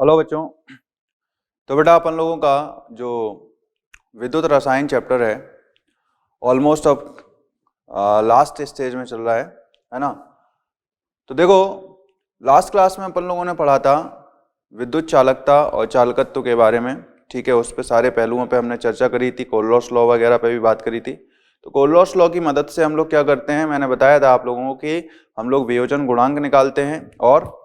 Hello बच्चों। तो बेटा अपन लोगों का जो विद्युत रसायन चैप्टर है ऑलमोस्ट अब लास्ट स्टेज में चल रहा है ना। तो देखो लास्ट क्लास में अपन लोगों ने पढ़ा था विद्युत चालकता और चालकत्व के बारे में, ठीक है। उस पे सारे पहलुओं पे हमने चर्चा करी थी, कोलरॉस लॉ वगैरह पे भी बात करी थी। तो कोलरॉस लॉ की मदद से हम लोग क्या करते हैं, मैंने बताया था आप लोगों को कि हम लोग वियोजन गुणांक निकालते हैं और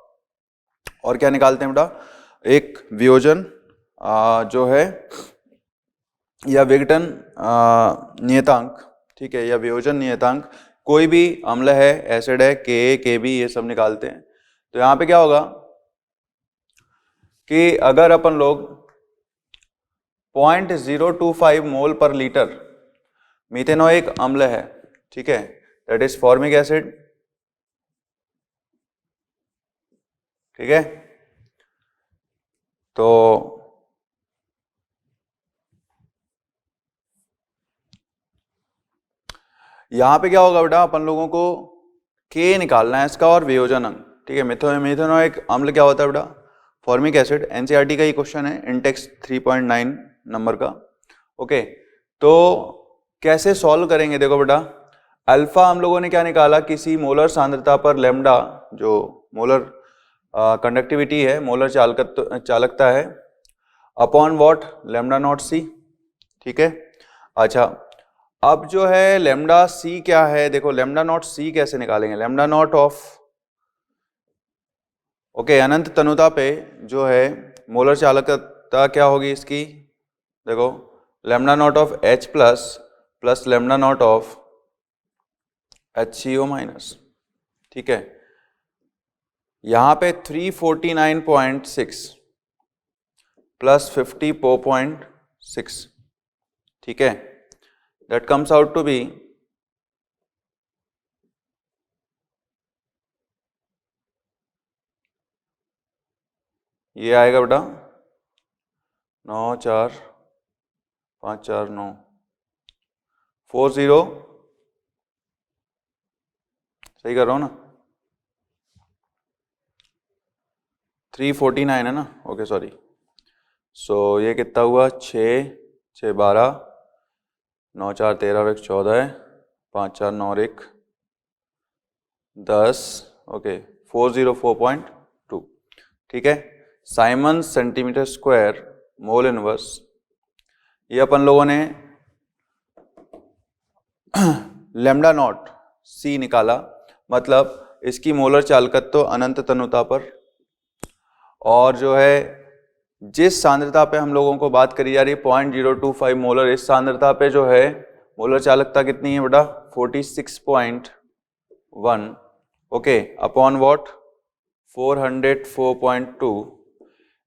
क्या निकालते हैं बेटा, एक वियोजन जो है या विघटन नियतांक, ठीक है, या वियोजन नियतांक, कोई भी अम्ल है, एसिड है, के बी, ये सब निकालते हैं। तो यहाँ पे क्या होगा कि अगर अपन लोग 0.025 मोल पर लीटर मीथेनोइक अम्ल है, ठीक है, दैट इज फॉर्मिक एसिड, ठीक है। तो यहां पे क्या होगा बेटा, अपन लोगों को के निकालना है इसका और वियोजन अंग, ठीक है। मीथेनोइक अम्ल क्या होता है बेटा, फॉर्मिक एसिड, एनसीईआरटी का ही क्वेश्चन है, इंटेक्स 3.9 नंबर का। ओके, तो कैसे सॉल्व करेंगे, देखो बेटा, अल्फा हम लोगों ने क्या निकाला, किसी मोलर सांद्रता पर लेमडा, जो मोलर कंडक्टिविटी है, मोलर चालकता है, अपॉन व्हाट, लेमडा नॉट सी, ठीक है। अच्छा, अब जो है लेमडा सी क्या है, देखो लेमडा नॉट सी कैसे निकालेंगे, लेमडा नॉट ऑफ, ओके, अनंत तनुता पे जो है मोलर चालकता क्या होगी इसकी, देखो lambda naught of H plus plus lambda naught of HCO minus, ठीक है। यहां पे 349.6 प्लस 54.6, ठीक है, that comes out to be ये आएगा बेटा 94549 40, सही कर रहा हूँ ना, 349 है ना, ओके सॉरी। सो ये कितना हुआ, 6 6 12, 9 4 13 और 1 14 है, 5 4 9 और 1 10, ओके 404.2, ठीक है। Simon centimetre square mole inverse, ये अपन लोगों ने लेमडा नॉट सी निकाला, मतलब इसकी मोलर चालकत्व तो अनंत तनुता पर, और जो है जिस सांद्रता पे हम लोगों को बात करी जा रही है 0.025 मोलर, इस सांद्रता पे जो है मोलर चालकता कितनी है बेटा, 46.1, ओके, अपॉन व्हाट 404.2,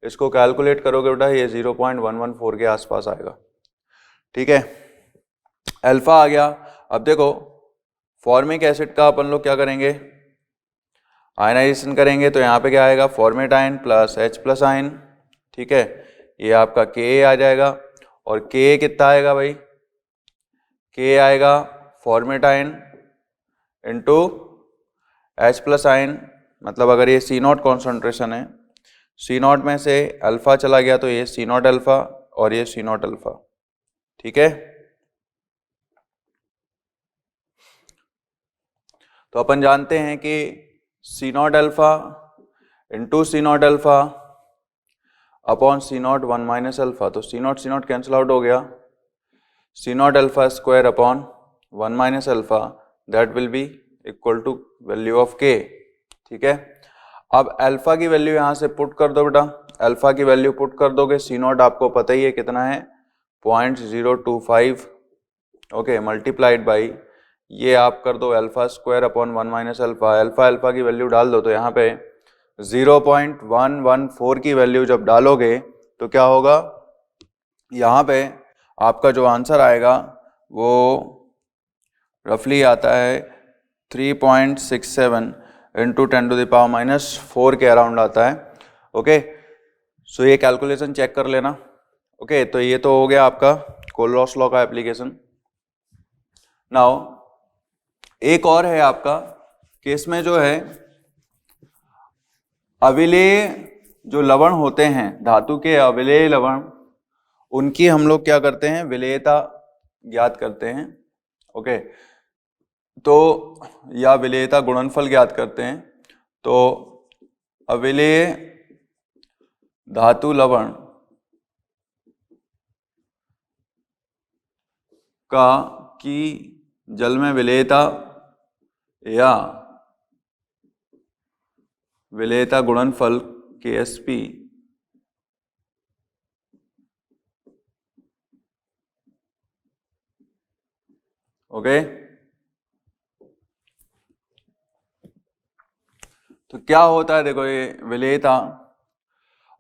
इसको कैलकुलेट करोगे बेटा ये 0.114 के आसपास आएगा, ठीक है। अल्फा आ गया। अब देखो फॉर्मिक एसिड का अपन लोग क्या करेंगे, आयनाइजेशन करेंगे, तो यहाँ पे क्या आएगा, format ion plus H plus ion, ठीक है, ये आपका Ka आ जाएगा, और Ka कितना आएगा भाई, Ka आएगा format ion into H plus ion, मतलब अगर ये C0 कॉन्सेंट्रेशन है, C0 में से अल्फा चला गया तो ये C0 अल्फा और ये C0 अल्फा, ठीक है। तो अपन जानते हैं कि C0 alpha into C0 alpha upon C0 1 minus alpha, तो C0 कैंसिल आउट हो गया, C0 alpha square upon 1 minus alpha, that will be equal to value of K, ठीक है। अब अल्फा की वैल्यू यहां से पुट कर दो बेटा, अल्फा की वैल्यू पुट कर दोगे, C0 आपको पता ही है कितना है, 0.025, ओके, मल्टीप्लाइड बाई ये आप कर दो alpha square upon 1 minus alpha, alpha की वैल्यू डाल दो, तो यहाँ पे 0.114 की वैल्यू जब डालोगे तो क्या होगा, यहाँ पे आपका जो आंसर आएगा वो रफली आता है 3.67 इंटू 10⁻⁻⁴ के अराउंड आता है, ओके। सो ये कैलकुलेशन चेक कर लेना, ओके। तो ये तो हो गया आपका कोलरॉस लॉ का एप्लीकेशन। नाउ एक और है आपका कि इसमें जो है अविलेय जो लवण होते हैं, धातु के अविलेय लवण, उनकी हम लोग क्या करते हैं, विलेयता ज्ञात करते हैं। ओके, तो या विलेयता गुणनफल ज्ञात करते हैं। तो अविलेय धातु लवण का की जल में विलेयता या विलेयता गुणनफल Ksp ओके। तो क्या होता है, देखो ये विलेयता,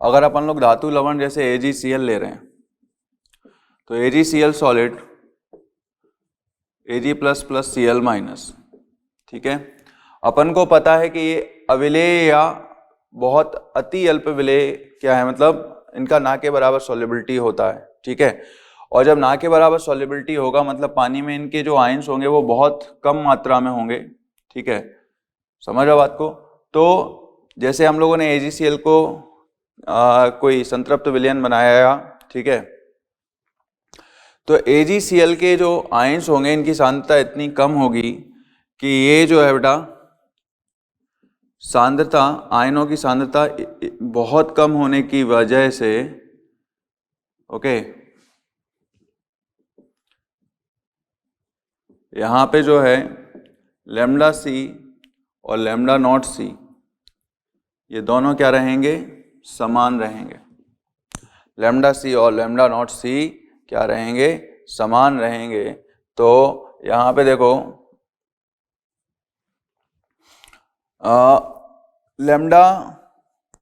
अगर अपन लोग धातु लवण जैसे AgCl ले रहे हैं, तो AgCl solid Ag plus plus Cl minus, ठीक है। अपन को पता है कि ये अविलेय या बहुत अति अल्प विलेय क्या है, मतलब इनका ना के बराबर सॉल्युबिलिटी होता है, ठीक है। और जब ना के बराबर सॉल्युबिलिटी होगा मतलब पानी में इनके जो आयंस होंगे वो बहुत कम मात्रा में होंगे, ठीक है। समझ रहे बात को। तो जैसे हम लोगों ने AgCl को कोई संतृप्त विलयन बनाया, ठीक है, तो AgCl के जो आयंस होंगे इनकी सांद्रता इतनी कम होगी कि ये जो है बेटा सांद्रता, आयनों की सांद्रता बहुत कम होने की वजह से, ओके, यहाँ पे जो है लैम्डा सी और लैम्डा नॉट सी ये दोनों क्या रहेंगे, समान रहेंगे। लैम्डा सी और लैम्डा नॉट सी क्या रहेंगे, समान रहेंगे। तो यहाँ पे देखो लैम्डा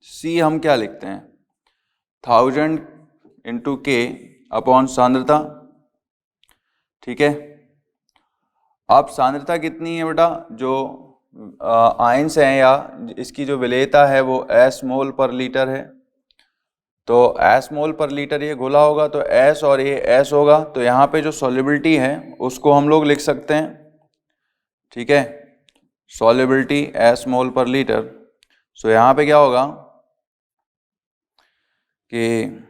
सी हम क्या लिखते हैं, 1000 इंटू के अपॉन सांद्रता, ठीक है। अब सांद्रता कितनी है बेटा, जो आयंस हैं या इसकी जो विलेयता है वो S मोल पर लीटर है। तो S मोल पर लीटर ये घोला होगा तो S और ये S होगा, तो यहाँ पे जो सॉल्युबिलिटी है उसको हम लोग लिख सकते हैं, ठीक है, सॉल्युबिलिटी S मोल पर लीटर। सो यहाँ पे क्या होगा कि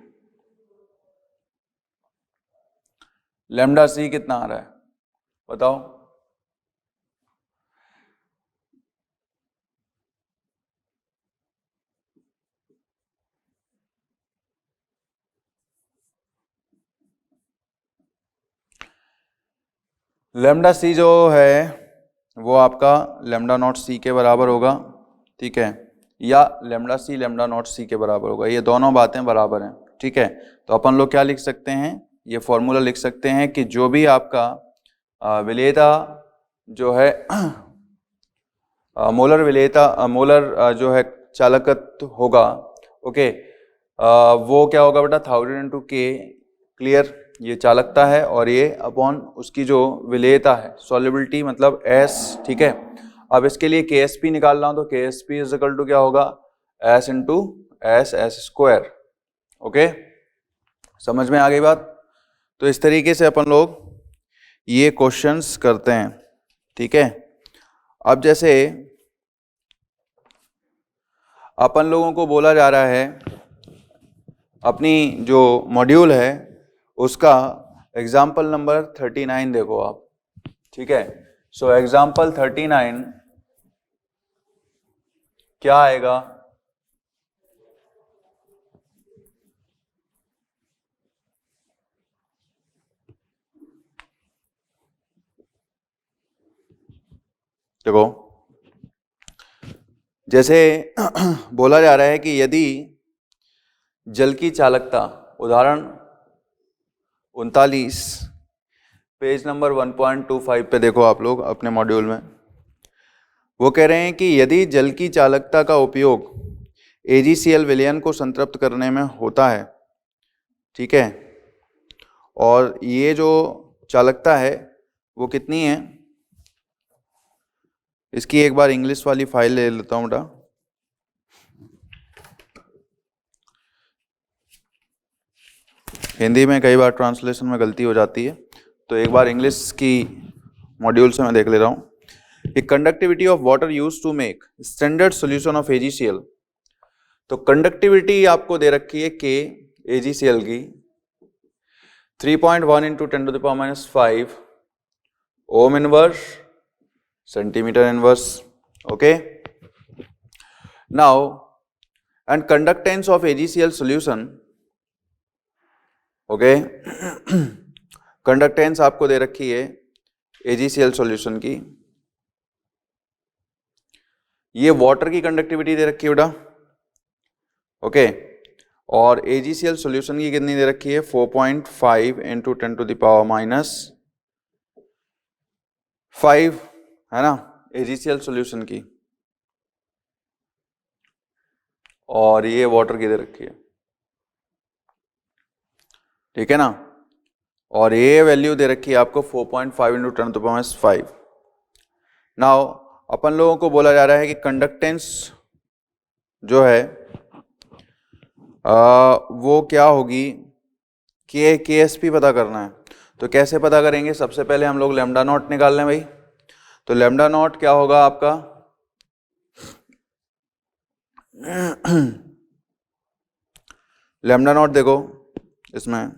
लैम्डा सी कितना आ रहा है बताओ, लैम्डा सी जो है वो आपका लैम्डा नॉट सी के बराबर होगा, ठीक है, या लैम्डा सी लैम्डा नॉट सी के बराबर होगा, ये दोनों बातें बराबर हैं, ठीक है। तो अपन लोग क्या लिख सकते हैं, ये फॉर्मूला लिख सकते हैं कि जो भी आपका विलेयता जो है मोलर विलेयता, मोलर जो है चालकत्व होगा, ओके, वो क्या होगा बेटा 1000 इंटू के, क्लियर, ये चालकता है, और ये अपॉन उसकी जो विलेयता है सॉल्युबिलिटी मतलब S, ठीक है। अब इसके लिए Ksp निकालना हो तो Ksp इज इक्वल टू क्या होगा, S into S square, okay, समझ में आ गई बात। तो इस तरीके से अपन लोग ये क्वेश्चंस करते हैं, ठीक है। अब जैसे अपन लोगों को बोला जा रहा है अपनी जो मॉड्यूल है उसका एग्जाम्पल नंबर 39 देखो आप, ठीक है। सो एग्जाम्पल 39 क्या आएगा, देखो जैसे बोला जा रहा है कि यदि जल की चालकता, उदाहरण 39 पेज नंबर 1.25 पे देखो आप लोग अपने मॉड्यूल में, वो कह रहे हैं कि यदि जल की चालकता का उपयोग AgCl विलयन को संतृप्त करने में होता है, ठीक है, और ये जो चालकता है वो कितनी है, इसकी एक बार इंग्लिश वाली फाइल ले लेता हूँ बेटा, हिंदी में कई बार ट्रांसलेशन में गलती हो जाती है, तो एक बार इंग्लिश की मॉड्यूल से मैं देख ले रहा हूँ। A conductivity of water used to make standard solution of AgCl तो कंडक्टिविटी आपको दे रखी है K AgCl की 3.1 into 10⁻⁵ ohm inverse centimetre inverse. Okay, now and conductance of AgCl solution. Okay, conductance आपको दे रखी है AgCl सॉल्यूशन की. ये वाटर की कंडक्टिविटी दे रखी है बेटा. ओके, और AgCl सॉल्यूशन की कितनी दे रखी है 4.5 इंटू 10⁻⁵, है ना, AgCl सॉल्यूशन की. और ये वाटर की दे रखी है, ठीक है ना. और ये वैल्यू दे रखी है आपको 4.5 इंटू 10⁻⁵. नाउ अपन लोगों को बोला जा रहा है कि कंडक्टेंस जो है वो क्या होगी, KSP पता करना है. तो कैसे पता करेंगे, सबसे पहले हम लोग लैम्डा नॉट निकाल लें भाई. तो लैम्डा नॉट क्या होगा आपका लैम्डा नॉट देखो इसमें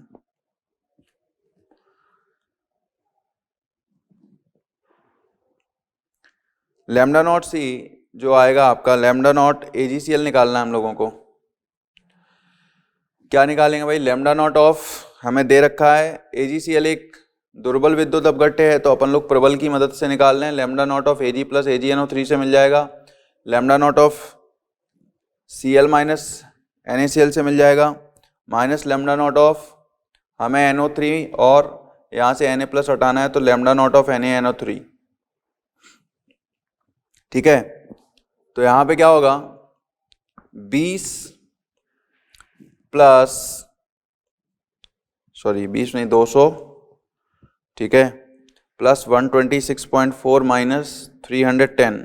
लैम्डा नॉट सी जो आएगा आपका, लैम्डा नॉट AgCl निकालना है हम लोगों को. क्या निकालेंगे भाई, लैम्डा नॉट ऑफ हमें दे रखा है AgCl एक दुर्बल विद्युत अपघट्य है, तो अपन लोग प्रबल की मदद से निकाल लें. Lambda naught of Ag plus AgNO3 से मिल जाएगा. Lambda naught of Cl minus NaCl से मिल जाएगा. माइनस लैम्डा नॉट ऑफ हमें NO3 और यहाँ से Na प्लस हटाना है, तो लैम्डा नॉट ऑफ NaNO3. ठीक है, तो यहाँ पे क्या होगा 20 प्लस 200, ठीक है, प्लस 126.4 माइनस 310,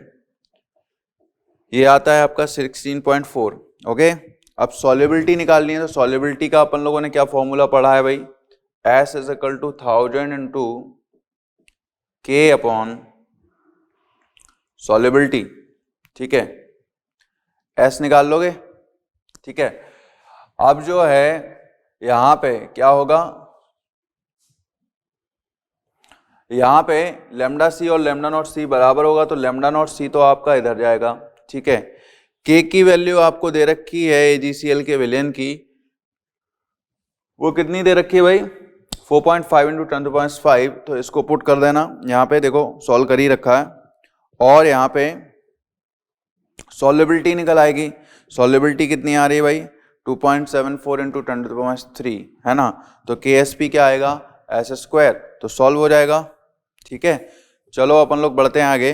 ये आता है आपका 16.4. ओके, अब सॉल्युबिलिटी निकालनी है. तो सॉल्युबिलिटी का अपन लोगों ने क्या फॉर्मूला पढ़ा है भाई, S is equal to 1000 into K upon solubility. ठीक है, S निकाल लोगे. ठीक है, अब जो है यहां पे क्या होगा, यहां पे लैम्डा सी और लैम्डा नॉट सी बराबर होगा, तो लैम्डा नॉट सी तो आपका इधर जाएगा. ठीक है, K की वैल्यू आपको दे रखी है AgCl के विलयन की, वो कितनी दे रखी है भाई 4.5 इंटू 10⁻⁵. तो इसको पुट कर देना, यहाँ पे देखो सॉल्व कर ही रखा है. और यहाँ पे सॉल्युबिलिटी निकल आएगी. सॉल्युबिलिटी कितनी आ रही है भाई 2.74 इंटू 10⁻3, है ना. तो KSP क्या आएगा S², तो सॉल्व हो जाएगा. ठीक है, चलो अपन लोग बढ़ते हैं आगे.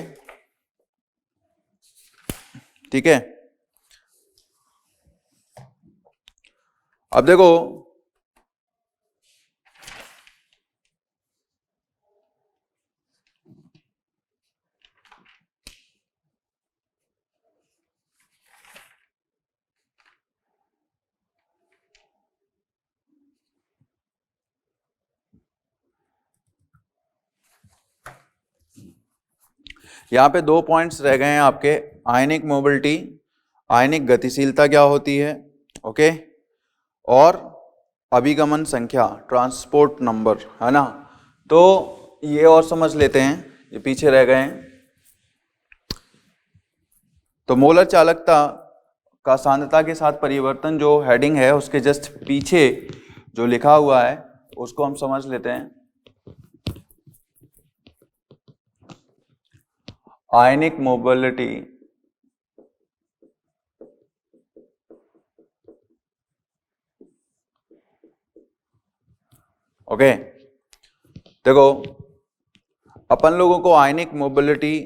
ठीक है, अब देखो यहाँ पे 2 पॉइंट्स रह गए हैं आपके. आयनिक मोबिलिटी, आयनिक गतिशीलता क्या होती है, ओके, और अभिगमन संख्या ट्रांसपोर्ट नंबर, है ना. तो ये और समझ लेते हैं, ये पीछे रह गए हैं. तो मोलर चालकता का सांद्रता के साथ परिवर्तन जो हेडिंग है उसके जस्ट पीछे जो लिखा हुआ है उसको हम समझ लेते हैं. आयनिक मोबिलिटी ओके. देखो अपन लोगों को आयनिक मोबिलिटी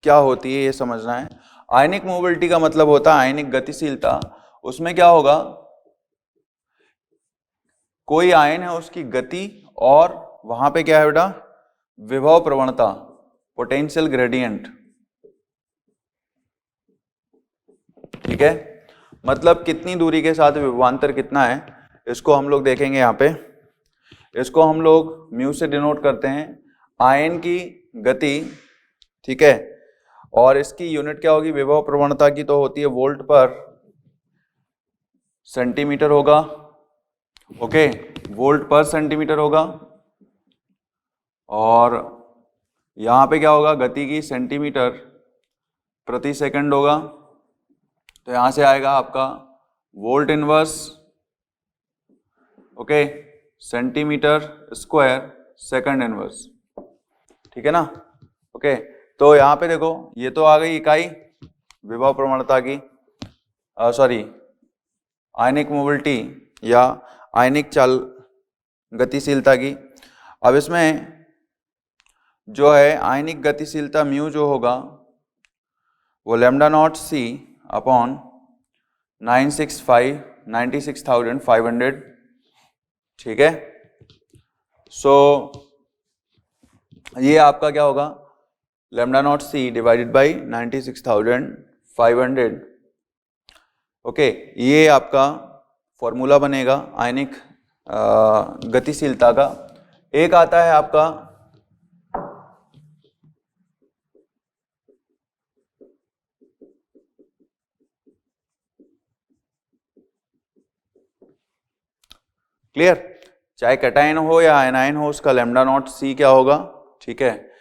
क्या होती है ये समझना है. आयनिक मोबिलिटी का मतलब होता है आयनिक गतिशीलता. उसमें क्या होगा, कोई आयन है उसकी गति और वहां पे क्या है बेटा विभव प्रवणता, पोटेंशियल ग्रेडियंट. ठीक है, मतलब कितनी दूरी के साथ विभवांतर कितना है, इसको हम लोग देखेंगे. यहाँ पे इसको हम लोग म्यू से डिनोट करते हैं, आयन की गति. ठीक है, और इसकी यूनिट क्या होगी विभव प्रवणता की, तो होती है वोल्ट पर सेंटीमीटर होगा, ओके, वोल्ट पर सेंटीमीटर होगा, और यहाँ पे क्या होगा, गति की सेंटीमीटर प्रति सेकंड होगा। तो यहाँ से आएगा आपका volt inverse, okay, centimetre square second inverse, ठीक है ना, ओके। तो यहाँ पे देखो ये तो आ गई इकाई विभव प्रवणता की, सॉरी आयनिक मोबिलिटी या आयनिक चाल गतिशीलता की। अब इसमें जो है आयनिक गतिशीलता म्यू जो होगा वो लैम्डा नॉट सी अपॉन 96,500, ठीक है। सो ये आपका क्या होगा, lambda naught C divided by 96,500, okay. ये आपका फॉर्मूला बनेगा आयनिक गतिशीलता का। एक आता है आपका क्लियर, चाहे कैटायन हो या आयनाइन हो, उसका लैम्डा नॉट सी क्या होगा, ठीक है,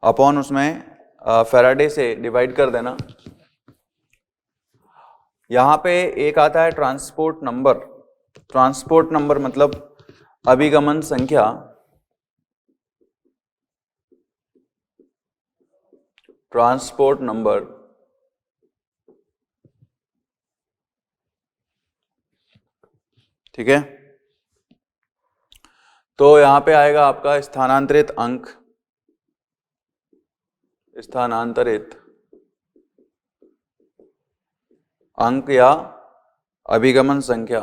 अपॉन उसमें फैराडे से डिवाइड कर देना। यहाँ पे एक आता है ट्रांसपोर्ट नंबर, ट्रांसपोर्ट नंबर मतलब अभिगमन संख्या, ट्रांसपोर्ट नंबर, ठीक है। तो यहाँ पे आएगा आपका स्थानांतरित अंक, स्थानांतरित अंक या अभिगमन संख्या,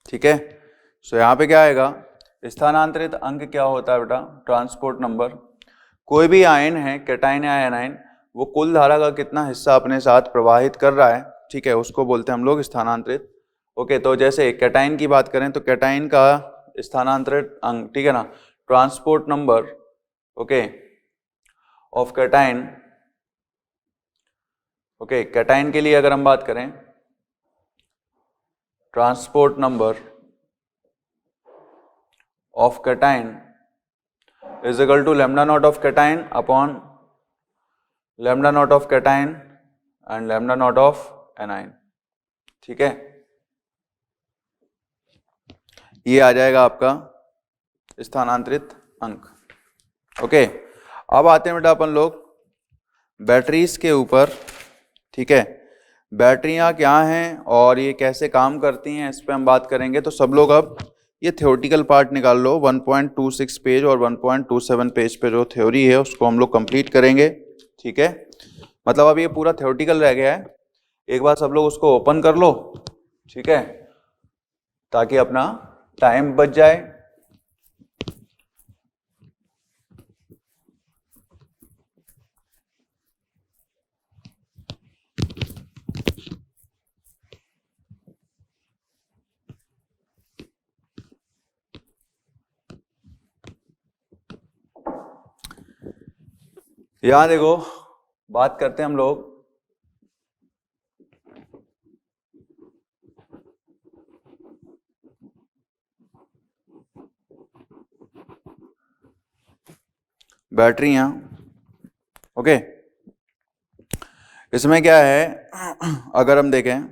ठीक है। सो यहाँ पे क्या आएगा, स्थानांतरित अंक क्या होता है बेटा, ट्रांसपोर्ट नंबर। कोई भी आयन है, कैटायन या आयनाइन, वो कुल धारा का कितना हिस्सा अपने साथ प्रवाहित कर रहा है, ठीक है, उसको बोलते हैं हम लोग स्थानांतरित, ओके। तो जैसे कैटायन की बात करें तो कैटायन का स्थानांतरित अंक, ठीक है ना, transport number, okay, of cation, okay. Cation के लिए अगर हम बात करें, transport number of cation is equal to lambda naught of cation upon lambda naught of cation and lambda naught of anion, ठीक है। ये आ जाएगा आपका स्थानांतरित अंक, ओके। अब आते हैं बेटा अपन लोग बैटरीज के ऊपर, ठीक है। बैटरियां क्या हैं और ये कैसे काम करती हैं, इस पे हम बात करेंगे। तो सब लोग अब ये थ्योरेटिकल पार्ट निकाल लो, 1.26 पेज और 1.27 पेज पे जो थ्योरी है उसको हम लोग कंप्लीट करेंगे, ठीक है। मतलब अब ये पूरा थ्योरेटिकल रह गया है, एक बार सब लोग उसको ओपन कर लो, ठीक है, ताकि अपना टाइम बच जाए। यहां देखो बात करते हैं हम लोग बैटरियां, ओके। इसमें क्या है, अगर हम देखें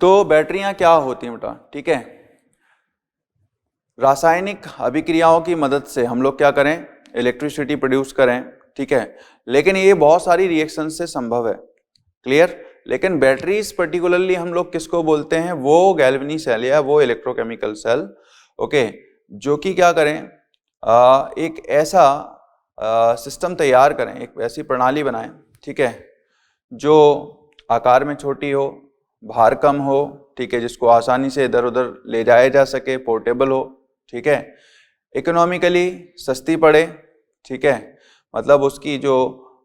तो बैटरियां क्या होती हैं बेटा, ठीक है, रासायनिक अभिक्रियाओं की मदद से हम लोग क्या करें, इलेक्ट्रिसिटी प्रोड्यूस करें, ठीक है। लेकिन ये बहुत सारी रिएक्शन से संभव है, क्लियर। लेकिन बैटरीज पर्टिकुलरली हम लोग किसको बोलते हैं, वो गैल्वेनी सेल या वो इलेक्ट्रोकेमिकल सेल, ओके, जो कि क्या करें, एक ऐसा सिस्टम तैयार करें, एक ऐसी प्रणाली बनाएं, ठीक है, जो आकार में छोटी हो, भार कम हो, ठीक है, जिसको आसानी से इधर उधर ले जाया जा सके, पोर्टेबल हो, ठीक है, इकोनॉमिकली सस्ती पड़े, ठीक है, मतलब उसकी जो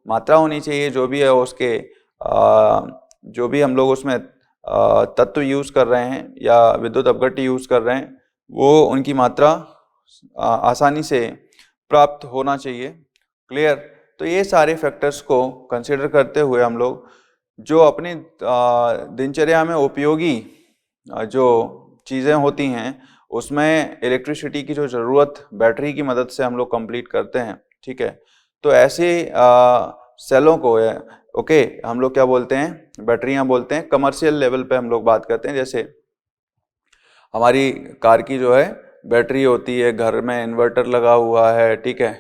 मात्रा होनी चाहिए, जो भी है उसके जो भी हम लोग उसमें तत्व यूज़ कर रहे हैं या विद्युत अपघट्य यूज़ कर रहे हैं, वो उनकी मात्रा आसानी से प्राप्त होना चाहिए, क्लियर। तो ये सारे फैक्टर्स को कंसिडर करते हुए हम लोग जो अपनी दिनचर्या में उपयोगी जो चीज़ें होती हैं उसमें इलेक्ट्रिसिटी की जो ज़रूरत बैटरी की मदद से हम लोग कंप्लीट करते हैं, ठीक है। तो ऐसे सेलों को ओके हम लोग क्या बोलते हैं, बैटरियां बोलते हैं। कमर्शियल लेवल पे हम लोग बात करते हैं, जैसे हमारी कार की जो है बैटरी होती है, घर में इन्वर्टर लगा हुआ है, ठीक है।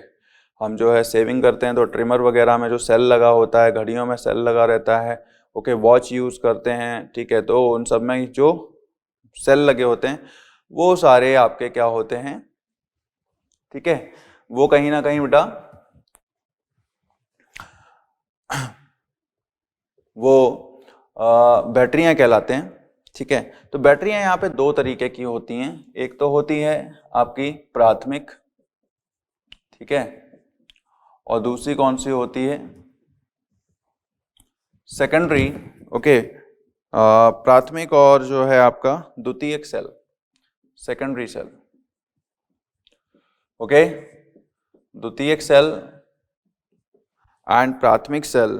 हम जो है सेविंग करते हैं तो ट्रिमर वगैरह में जो सेल लगा होता है, घड़ियों में सेल लगा रहता है, ओके। वॉच यूज़ करते हैं, ठीक है। तो उन सब में जो सेल लगे होते हैं वो सारे आपके क्या होते हैं, ठीक है, वो कहीं ना कहीं बेटा वो बैटरियां कहलाते हैं, ठीक है। तो बैटरियां यहाँ पे दो तरीके की होती हैं। एक तो होती है आपकी प्राथमिक, ठीक है, और दूसरी कौन सी होती है, सेकेंडरी, ओके। प्राथमिक और जो है आपका द्वितीयक सेल, सेकेंडरी सेल, ओके। द्वितीयक सेल एंड प्राथमिक सेल।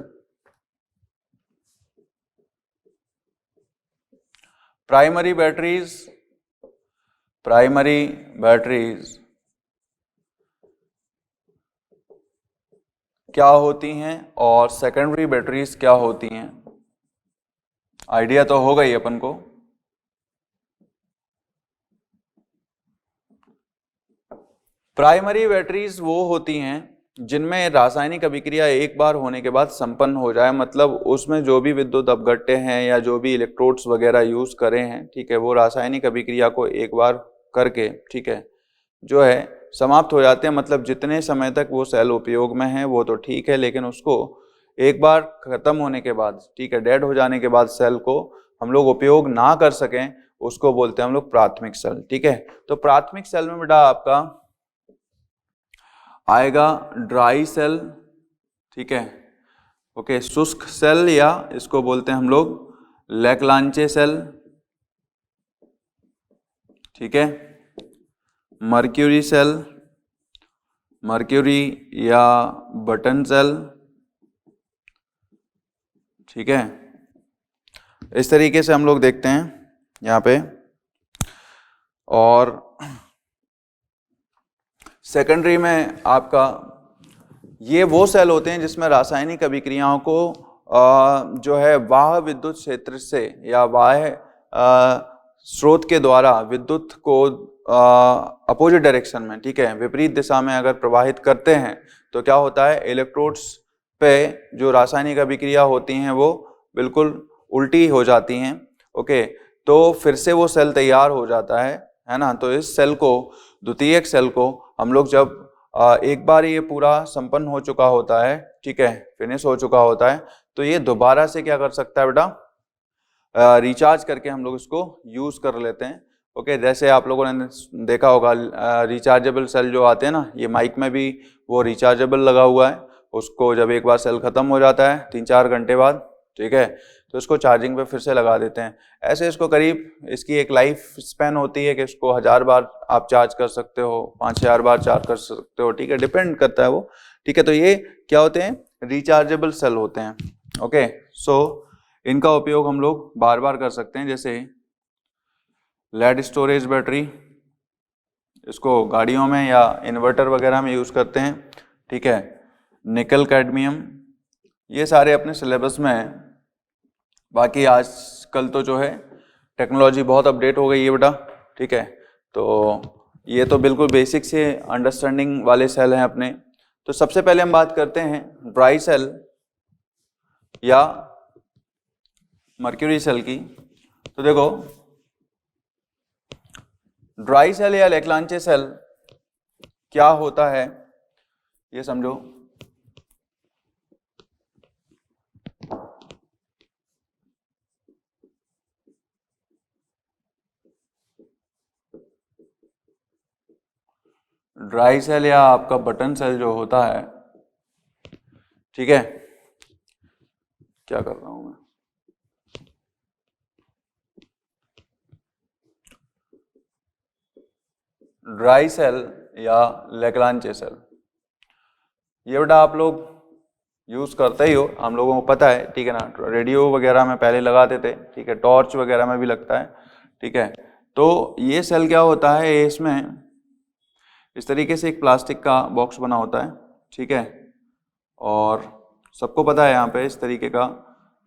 प्राइमरी बैटरीज क्या होती हैं और सेकेंडरी बैटरीज क्या होती हैं, आइडिया तो होगा ही अपन को। प्राइमरी बैटरीज वो होती हैं जिनमें रासायनिक अभिक्रिया एक बार होने के बाद संपन्न हो जाए, मतलब उसमें जो भी विद्युत अपघट्य हैं या जो भी इलेक्ट्रोड्स वगैरह यूज करें हैं, ठीक है, वो रासायनिक अभिक्रिया को एक बार करके, ठीक है, जो है समाप्त हो जाते हैं। मतलब जितने समय तक वो सेल उपयोग में है वो तो ठीक है, लेकिन उसको एक बार खत्म होने के बाद, ठीक है, डेड हो जाने के बाद सेल को हम लोग उपयोग ना कर सकें, उसको बोलते हैं हम लोग प्राथमिक सेल, ठीक है। तो प्राथमिक सेल में बेटा आपका आएगा ड्राई सेल, ठीक है, ओके, शुष्क सेल, या इसको बोलते हैं हम लोग लेक्लांचे सेल, ठीक है, मर्क्यूरी सेल, मर्क्यूरी या बटन सेल, ठीक है। इस तरीके से हम लोग देखते हैं यहाँ पे। और सेकेंडरी में आपका ये वो सेल होते हैं जिसमें रासायनिक अभिक्रियाओं को जो है बाह्य विद्युत क्षेत्र से या बाह्य स्रोत के द्वारा विद्युत को अपोजिट डायरेक्शन में, ठीक है, विपरीत दिशा में अगर प्रवाहित करते हैं तो क्या होता है, इलेक्ट्रोड्स पे जो रासायनिक अभिक्रिया होती हैं वो बिल्कुल उल्टी हो जाती हैं, ओके। तो फिर से वो सेल तैयार हो जाता है ना। तो इस सेल को, द्वितीयक सेल को हम लोग जब एक बार ये पूरा संपन्न हो चुका होता है, ठीक है, फिनिश हो चुका होता है, तो ये दोबारा से क्या कर सकता है बेटा, रिचार्ज करके हम लोग इसको यूज कर लेते हैं, ओके। जैसे आप लोगों ने देखा होगा रिचार्जेबल सेल जो आते हैं ना, ये माइक में भी वो रिचार्जेबल लगा हुआ है, उसको जब एक बार सेल खत्म हो जाता है 3-4 घंटे बाद, ठीक है, तो इसको चार्जिंग पे फिर से लगा देते हैं। ऐसे इसको करीब इसकी एक लाइफ स्पैन होती है कि इसको 1000 बार आप चार्ज कर सकते हो, 5000 बार चार्ज कर सकते हो, ठीक है, डिपेंड करता है वो, ठीक है। तो ये क्या होते हैं, रिचार्जेबल सेल होते हैं, ओके। सो इनका उपयोग हम लोग बार बार कर सकते हैं, जैसे लेड स्टोरेज बैटरी, इसको गाड़ियों में या इन्वर्टर वगैरह में यूज करते हैं, ठीक है। निकल कैडमियम, ये सारे अपने सिलेबस में है। बाकी आजकल तो जो है टेक्नोलॉजी बहुत अपडेट हो गई है बेटा, ठीक है। तो ये तो बिल्कुल बेसिक से अंडरस्टैंडिंग वाले सेल हैं अपने। तो सबसे पहले हम बात करते हैं ड्राई सेल या मर्क्यूरी सेल की। तो देखो ड्राई सेल या लेक्लांचे सेल क्या होता है ये समझो। ड्राई सेल या आपका बटन सेल जो होता है, ठीक है, क्या कर रहा हूं मैं, ड्राई सेल या लेक्लांचे सेल, ये बेटा आप लोग यूज़ करते ही हो, हम लोगों को पता है, ठीक है ना। रेडियो वगैरह में पहले लगाते थे, ठीक है, टॉर्च वगैरह में भी लगता है, ठीक है। तो ये सेल क्या होता है, इसमें इस तरीके से एक प्लास्टिक का बॉक्स बना होता है, ठीक है, और सबको पता है यहाँ पे इस तरीके का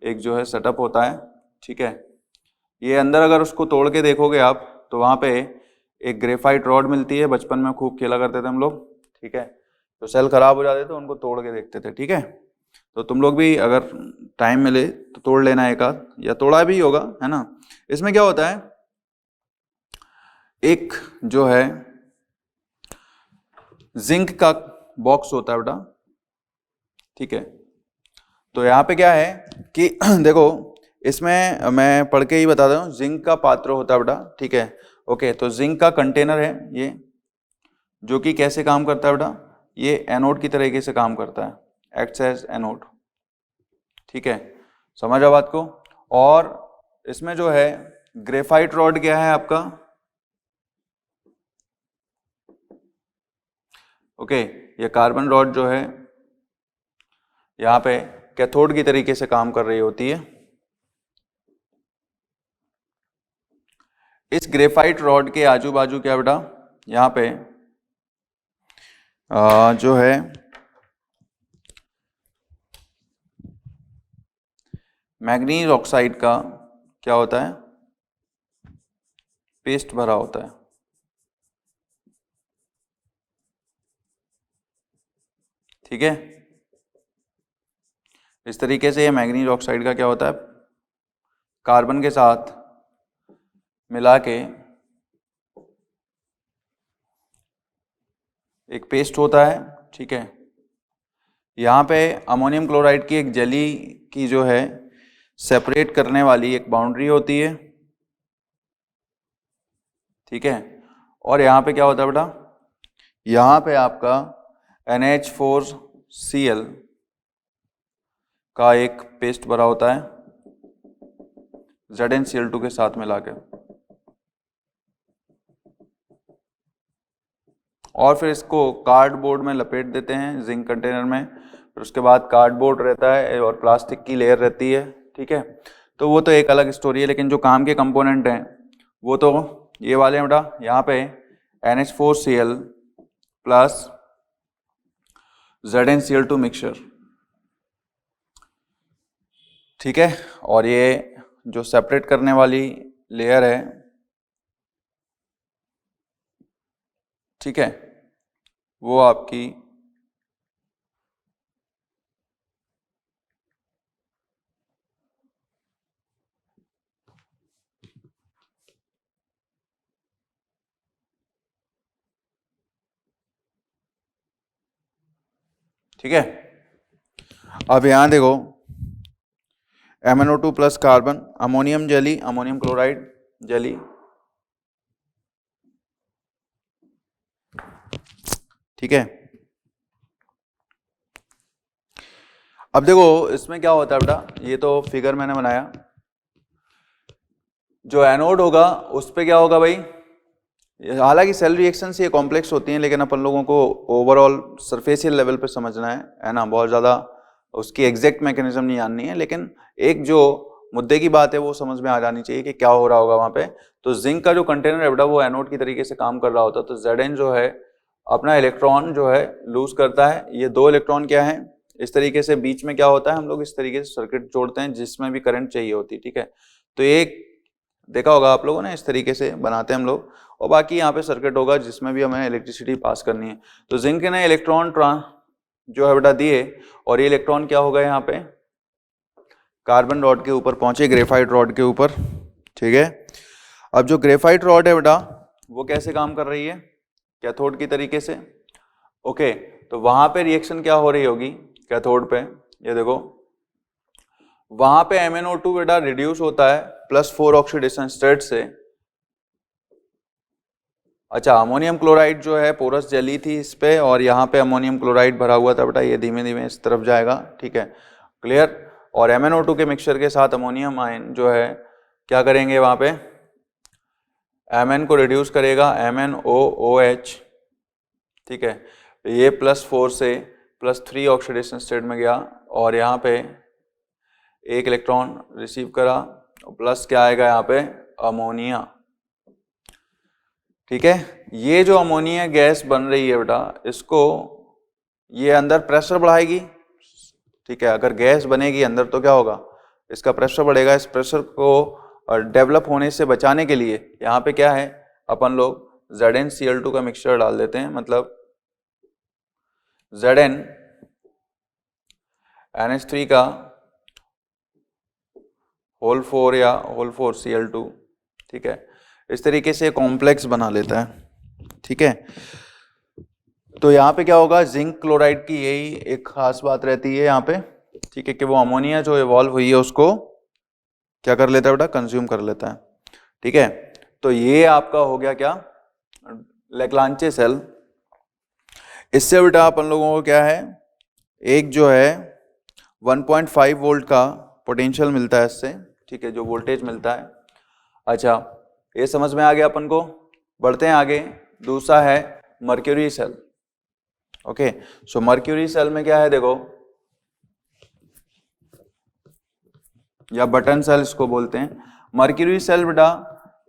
एक जो है सेटअप होता है, ठीक है। ये अंदर अगर उसको तोड़ के देखोगे आप तो वहाँ पे एक ग्रेफाइट रॉड मिलती है, बचपन में खूब खेला करते थे हम लोग, ठीक है। तो सेल खराब हो जाते थे उनको तोड़ के देखते थे, ठीक है। तो तुम लोग भी अगर टाइम मिले तो तोड़ लेना एक आध, या तोड़ा भी होगा, है ना। इसमें क्या होता है, एक जो है जिंक का बॉक्स होता है बेटा, ठीक है। तो यहाँ पे क्या है कि देखो इसमें मैं पढ़ के ही बता रहा हूँ, जिंक का पात्र होता है बेटा, ठीक है। ओके, तो जिंक का कंटेनर है ये, जो कि कैसे काम करता है बेटा, ये एनोड की तरीके से काम करता है, एक्ट्स एज एनोड, ठीक है। समझ आ बात को। और इसमें जो है ग्रेफाइट रॉड क्या है आपका, ओके, ये कार्बन रॉड जो है यहाँ पे कैथोड की तरीके से काम कर रही होती है। इस ग्रेफाइट रॉड के आजू बाजू क्या बेटा, यहाँ पे जो है मैग्नीज ऑक्साइड का क्या होता है, पेस्ट भरा होता है, ठीक है। इस तरीके से ये मैग्नीज ऑक्साइड का क्या होता है, कार्बन के साथ मिला के एक पेस्ट होता है, ठीक है। यहाँ पे अमोनियम क्लोराइड की एक जेली की जो है सेपरेट करने वाली एक बाउंड्री होती है, ठीक है। और यहाँ पे क्या होता है बेटा, यहाँ पे आपका NH4Cl का एक पेस्ट भरा होता है ZnCl2 के साथ मिला के, और फिर इसको कार्डबोर्ड में लपेट देते हैं जिंक कंटेनर में। फिर उसके बाद कार्डबोर्ड रहता है और प्लास्टिक की लेयर रहती है, ठीक है। तो वो तो एक अलग स्टोरी है, लेकिन जो काम के कंपोनेंट हैं वो तो ये वाले हैं बेटा। यहाँ पे NH4Cl प्लस ZnCl2 मिक्सचर, ठीक है। और ये जो सेपरेट करने वाली लेयर है, ठीक है, वो आपकी ठीक है। अब यहाँ देखो MnO2 plus carbon, ammonium jelly, ammonium chloride jelly, ठीक है। अब देखो इसमें क्या होता है बेटा, ये तो फिगर मैंने बनाया, जो एनोड होगा उस पे क्या होगा भाई, हालांकि सेल रिएक्शन ये कॉम्प्लेक्स होती हैं, लेकिन अपन लोगों को ओवरऑल सरफेसियल लेवल पे समझना है ना, बहुत ज़्यादा उसकी एग्जैक्ट मैकेनिज्म नहीं जाननी है, लेकिन एक जो मुद्दे की बात है वो समझ में आ जानी चाहिए कि क्या हो रहा होगा वहाँ पे। तो जिंक का जो कंटेनर है बेटा वो एनोड की तरीके से काम कर रहा होता है, तो Zn जो है अपना इलेक्ट्रॉन जो है लूज करता है। ये दो इलेक्ट्रॉन क्या है, इस तरीके से बीच में क्या होता है, हम लोग इस तरीके से सर्किट जोड़ते हैं जिसमें भी करंट चाहिए होती है, ठीक है। तो एक देखा होगा आप लोगों ने, इस तरीके से बनाते हैं हम लोग, और बाकी यहाँ पे सर्किट होगा जिसमें भी हमें इलेक्ट्रिसिटी पास करनी है। तो जिंक ने इलेक्ट्रॉन जो है बेटा दिए, और ये इलेक्ट्रॉन क्या होगा यहाँ पे कार्बन रॉड के ऊपर पहुंचे, ग्रेफाइट रॉड के ऊपर, ठीक है। अब जो ग्रेफाइट रॉड है बेटा वो कैसे काम कर रही है, कैथोड की तरीके से, ओके। तो वहां पे रिएक्शन क्या हो रही होगी कैथोड पे, ये देखो वहां पे MnO2 बेटा रिड्यूस होता है +4 ऑक्सीडेशन स्टेट से। अच्छा, अमोनियम क्लोराइड जो है पोरस जेली थी इस पे, और यहाँ पे अमोनियम क्लोराइड भरा हुआ था बेटा, ये धीमे धीमे इस तरफ जाएगा, ठीक है, क्लियर। और MnO2 के मिक्सचर के साथ अमोनियम आयन जो है क्या करेंगे, वहाँ पे Mn को रिड्यूस करेगा MnOOH, ठीक है। ये +4 से +3 ऑक्सीडेशन स्टेट में गया और यहाँ पे एक इलेक्ट्रॉन रिसीव करा, प्लस क्या आएगा यहाँ पे, अमोनिया। ठीक है, ये जो अमोनिया गैस बन रही है बेटा, इसको ये अंदर प्रेशर बढ़ाएगी। ठीक है, अगर गैस बनेगी अंदर तो क्या होगा, इसका प्रेशर बढ़ेगा। इस प्रेशर को डेवलप होने से बचाने के लिए यहाँ पे क्या है, अपन लोग ZnCl2 का मिक्सचर डाल देते हैं, मतलब Zn NH3 का होल 4 या होल 4 Cl2। ठीक है, इस तरीके से कॉम्प्लेक्स बना लेता है। ठीक है, तो यहाँ पे क्या होगा, जिंक क्लोराइड की यही एक खास बात रहती है यहाँ पे। ठीक है, कि वो अमोनिया जो इवॉल्व हुई है उसको क्या कर लेता है बेटा, कंज्यूम कर लेता है। ठीक है, तो ये आपका हो गया क्या, लेक्लांचे सेल। इससे बेटा अपन लोगों को क्या है, एक जो है 1.5 वोल्ट का पोटेंशियल मिलता है इससे। ठीक है, जो वोल्टेज मिलता है। अच्छा, ये समझ में आ गया अपन को। बढ़ते हैं आगे। दूसरा है मर्क्यूरी सेल। ओके, सो मर्क्यूरी सेल में क्या है, देखो, या बटन सेल इसको बोलते हैं। मर्क्यूरी सेल बेटा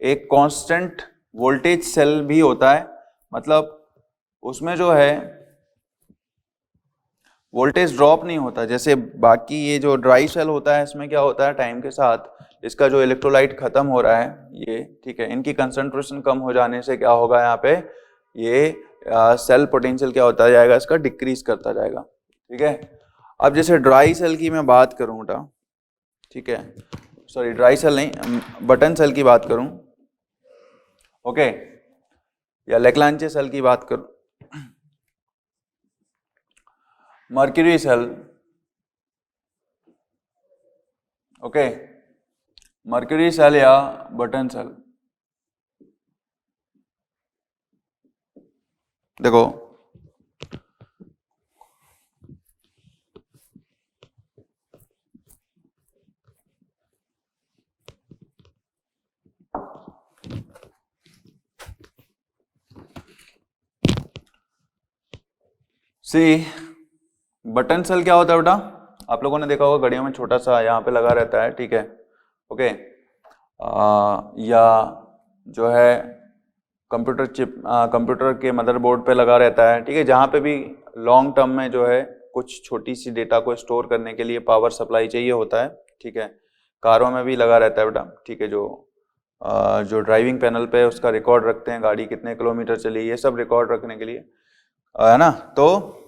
एक कांस्टेंट वोल्टेज सेल भी होता है, मतलब उसमें जो है वोल्टेज ड्रॉप नहीं होता जैसे बाकी ये जो ड्राई सेल होता है, इसमें क्या होता है, टाइम के साथ इसका जो इलेक्ट्रोलाइट खत्म हो रहा है ये, ठीक है, इनकी कंसंट्रेशन कम हो जाने से क्या होगा, यहाँ पे ये सेल पोटेंशियल क्या होता जाएगा, इसका डिक्रीज करता जाएगा। ठीक है, अब जैसे ड्राई सेल की मैं बात करूं बेटा, ठीक है, सॉरी ड्राई सेल नहीं, बटन सेल की बात करूं, ओके, या लेक्लांचे सेल की बात करूं, mercury cell, okay, mercury cell या बटन सेल, देखो सी बटन सेल क्या होता है बेटा, आप लोगों ने देखा होगा घड़ियों में छोटा सा यहाँ पे लगा रहता है। ठीक है, ओके, या जो है कंप्यूटर चिप, कंप्यूटर के मदरबोर्ड पे लगा रहता है। ठीक है, जहाँ पे भी लॉन्ग टर्म में जो है कुछ छोटी सी डेटा को स्टोर करने के लिए पावर सप्लाई चाहिए होता है। ठीक है, कारों में भी लगा रहता है बेटा। ठीक है, जो ड्राइविंग पैनल पे उसका रिकॉर्ड रखते हैं, गाड़ी कितने किलोमीटर चली, ये सब रिकॉर्ड रखने के लिए, है ना। तो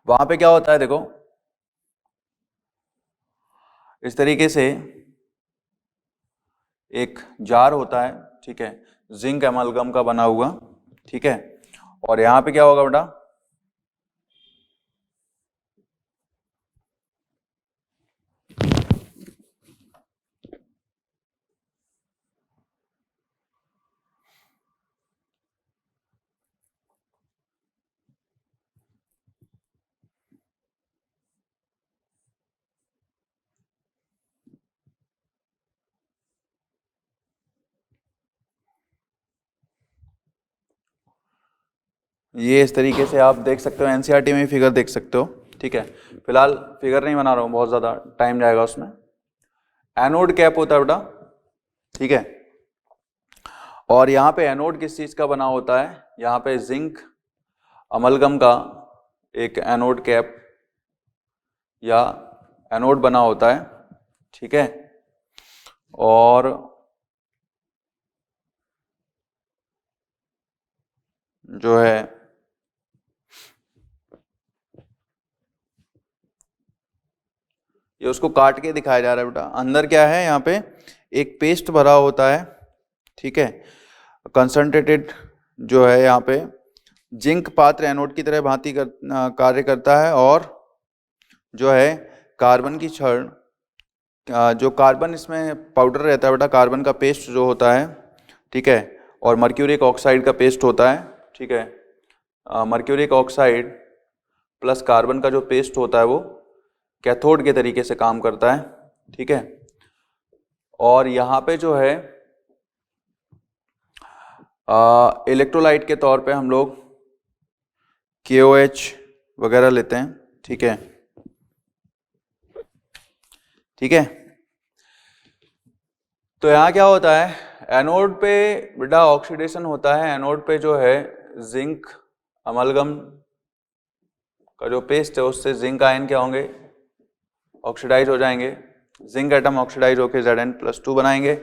वहां पे क्या होता है, देखो इस तरीके से एक जार होता है, ठीक है, जिंक एमलगम का बना हुआ। ठीक है, और यहां पे क्या होगा बेटा, ये इस तरीके से आप देख सकते हो, एनसीईआरटी में फिगर देख सकते हो। ठीक है, फिलहाल फिगर नहीं बना रहा हूं, बहुत ज्यादा टाइम जाएगा उसमें। एनोड कैप होता है बेटा, ठीक है, और यहाँ पे एनोड किस चीज का बना होता है, यहाँ पे जिंक अमलगम का एक एनोड कैप या एनोड बना होता है। ठीक है, और जो है ये उसको काट के दिखाया जा रहा है बेटा। अंदर क्या है, यहाँ पे एक पेस्ट भरा होता है। ठीक है, कंसंट्रेटेड जो है यहाँ पे जिंक पात्र एनोड की तरह भांति कार्य करता है, और जो है कार्बन की छड़, जो कार्बन इसमें पाउडर रहता है बेटा, कार्बन का पेस्ट जो होता है, ठीक है, और मर्क्यूरिक ऑक्साइड का पेस्ट होता है। ठीक है, मर्क्यूरिक ऑक्साइड प्लस कार्बन का जो पेस्ट होता है वो कैथोड के तरीके से काम करता है। ठीक है, और यहाँ पे जो है इलेक्ट्रोलाइट के तौर पे हम लोग KOH वगैरह लेते हैं, ठीक है, ठीक है। तो यहाँ क्या होता है, एनोड पे बेटा ऑक्सीडेशन होता है, एनोड पे जो है जिंक अमलगम का जो पेस्ट है उससे जिंक आयन क्या होंगे, ऑक्सीडाइज हो जाएंगे, जिंक एटम ऑक्सीडाइज होकर Zn+2 बनाएंगे।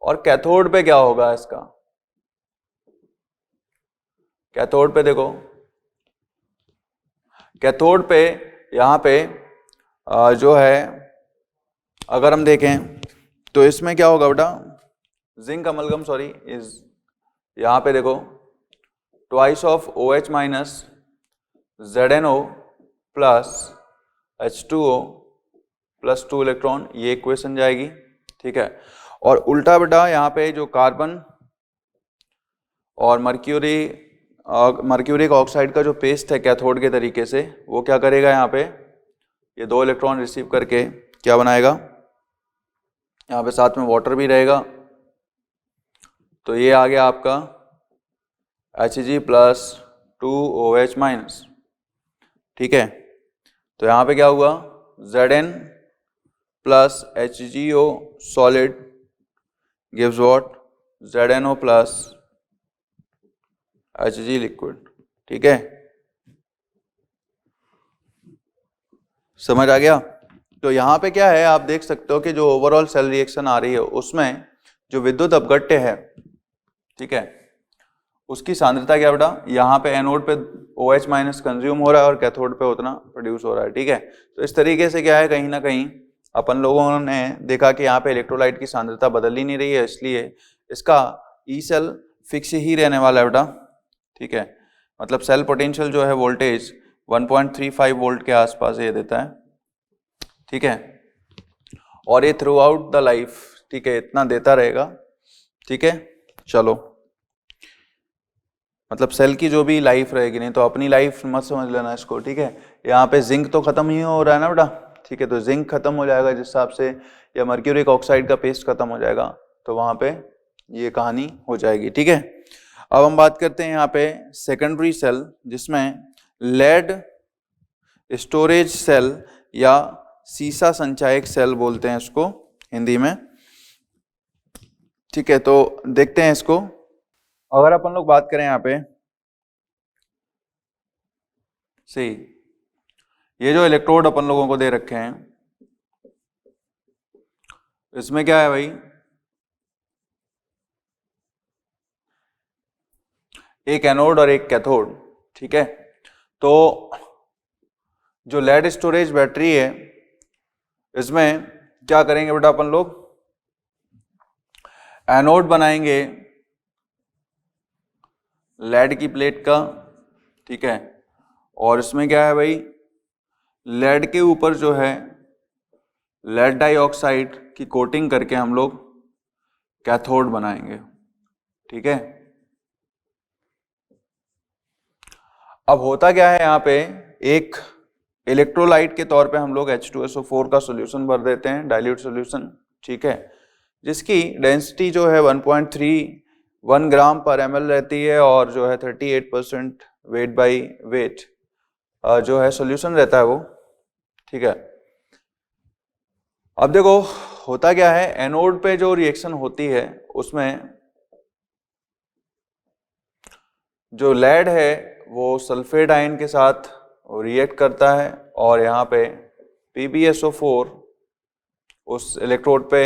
और कैथोड पे क्या होगा इसका, कैथोड पे देखो, कैथोड पे यहाँ पे जो है अगर हम देखें तो इसमें क्या होगा बेटा, जिंक अमलगम सॉरी इज, यहाँ पे देखो twice of OH minus ZnO plus H2O plus 2 electron, ये इक्वेशन जाएगी, ठीक है। और उल्टा बेटा यहाँ पे जो कार्बन और मर्क्यूरिक ऑक्साइड का जो पेस्ट है कैथोड के तरीके से, वो क्या करेगा, यहाँ पे ये 2 इलेक्ट्रॉन रिसीव करके क्या बनाएगा, यहाँ पे साथ में वाटर भी रहेगा, तो ये आ गया आपका Hg प्लस 2OH माइनस, ठीक है। तो यहाँ पे क्या हुआ, Zn plus HgO solid gives what, ZnO plus Hg liquid, ठीक है, समझ आ गया। तो यहाँ पे क्या है, आप देख सकते हो कि जो ओवरऑल सेल रिएक्शन आ रही है उसमें जो विद्युत अपघट्य है, ठीक है, उसकी सांद्रता क्या बेटा, यहाँ पे एनोड पे OH माइनस कंज्यूम हो रहा है और कैथोड पे उतना प्रोड्यूस हो रहा है, ठीक है। तो इस तरीके से क्या है, कहीं ना कहीं अपन लोगों ने देखा कि यहाँ पे इलेक्ट्रोलाइट की सांद्रता बदल ही नहीं रही है, इसलिए इसका ई सेल फिक्स ही रहने वाला है बेटा, ठीक है। मतलब सेल पोटेंशियल जो है वोल्टेज 1.35 वोल्ट के आसपास ये देता है, ठीक है, और ये थ्रू आउट द लाइफ, ठीक है, इतना देता रहेगा, ठीक है। चलो, मतलब सेल की जो भी लाइफ रहेगी, नहीं तो अपनी लाइफ मत समझ लेना इसको, ठीक है। यहाँ पे जिंक तो खत्म ही हो रहा है ना बेटा, ठीक है, तो जिंक खत्म हो जाएगा जिस हिसाब से, या मर्क्यूरिक ऑक्साइड का पेस्ट खत्म हो जाएगा, तो वहां पे ये कहानी हो जाएगी, ठीक है। अब हम बात करते हैं यहाँ पे सेकेंडरी सेल, जिसमें लेड स्टोरेज सेल या सीसा संचायक सेल बोलते हैं इसको हिंदी में, ठीक है। तो देखते हैं इसको, अगर अपन लोग बात करें यहाँ पे सी, ये जो इलेक्ट्रोड अपन लोगों को दे रखे हैं, इसमें क्या है भाई, एक एनोड और एक कैथोड, ठीक है। तो जो लेड स्टोरेज बैटरी है, इसमें क्या करेंगे बेटा, अपन लोग एनोड बनाएंगे लेड की प्लेट का, ठीक है, और इसमें क्या है भाई, लेड के ऊपर जो है लेड डाइऑक्साइड की कोटिंग करके हम लोग कैथोड बनाएंगे, ठीक है। अब होता क्या है, यहाँ पे एक इलेक्ट्रोलाइट के तौर पे हम लोग H2SO4 का सॉल्यूशन भर देते हैं, डाइल्यूट सॉल्यूशन, ठीक है, जिसकी डेंसिटी जो है 1.31 ग्राम पर ml रहती है, और जो है 38% वेट बाई वेट जो है सॉल्यूशन रहता है वो, ठीक है। अब देखो होता क्या है, एनोड पे जो रिएक्शन होती है उसमें जो लेड है वो सल्फेट आयन के साथ रिएक्ट करता है, और यहाँ पे PbSO4 उस इलेक्ट्रोड पे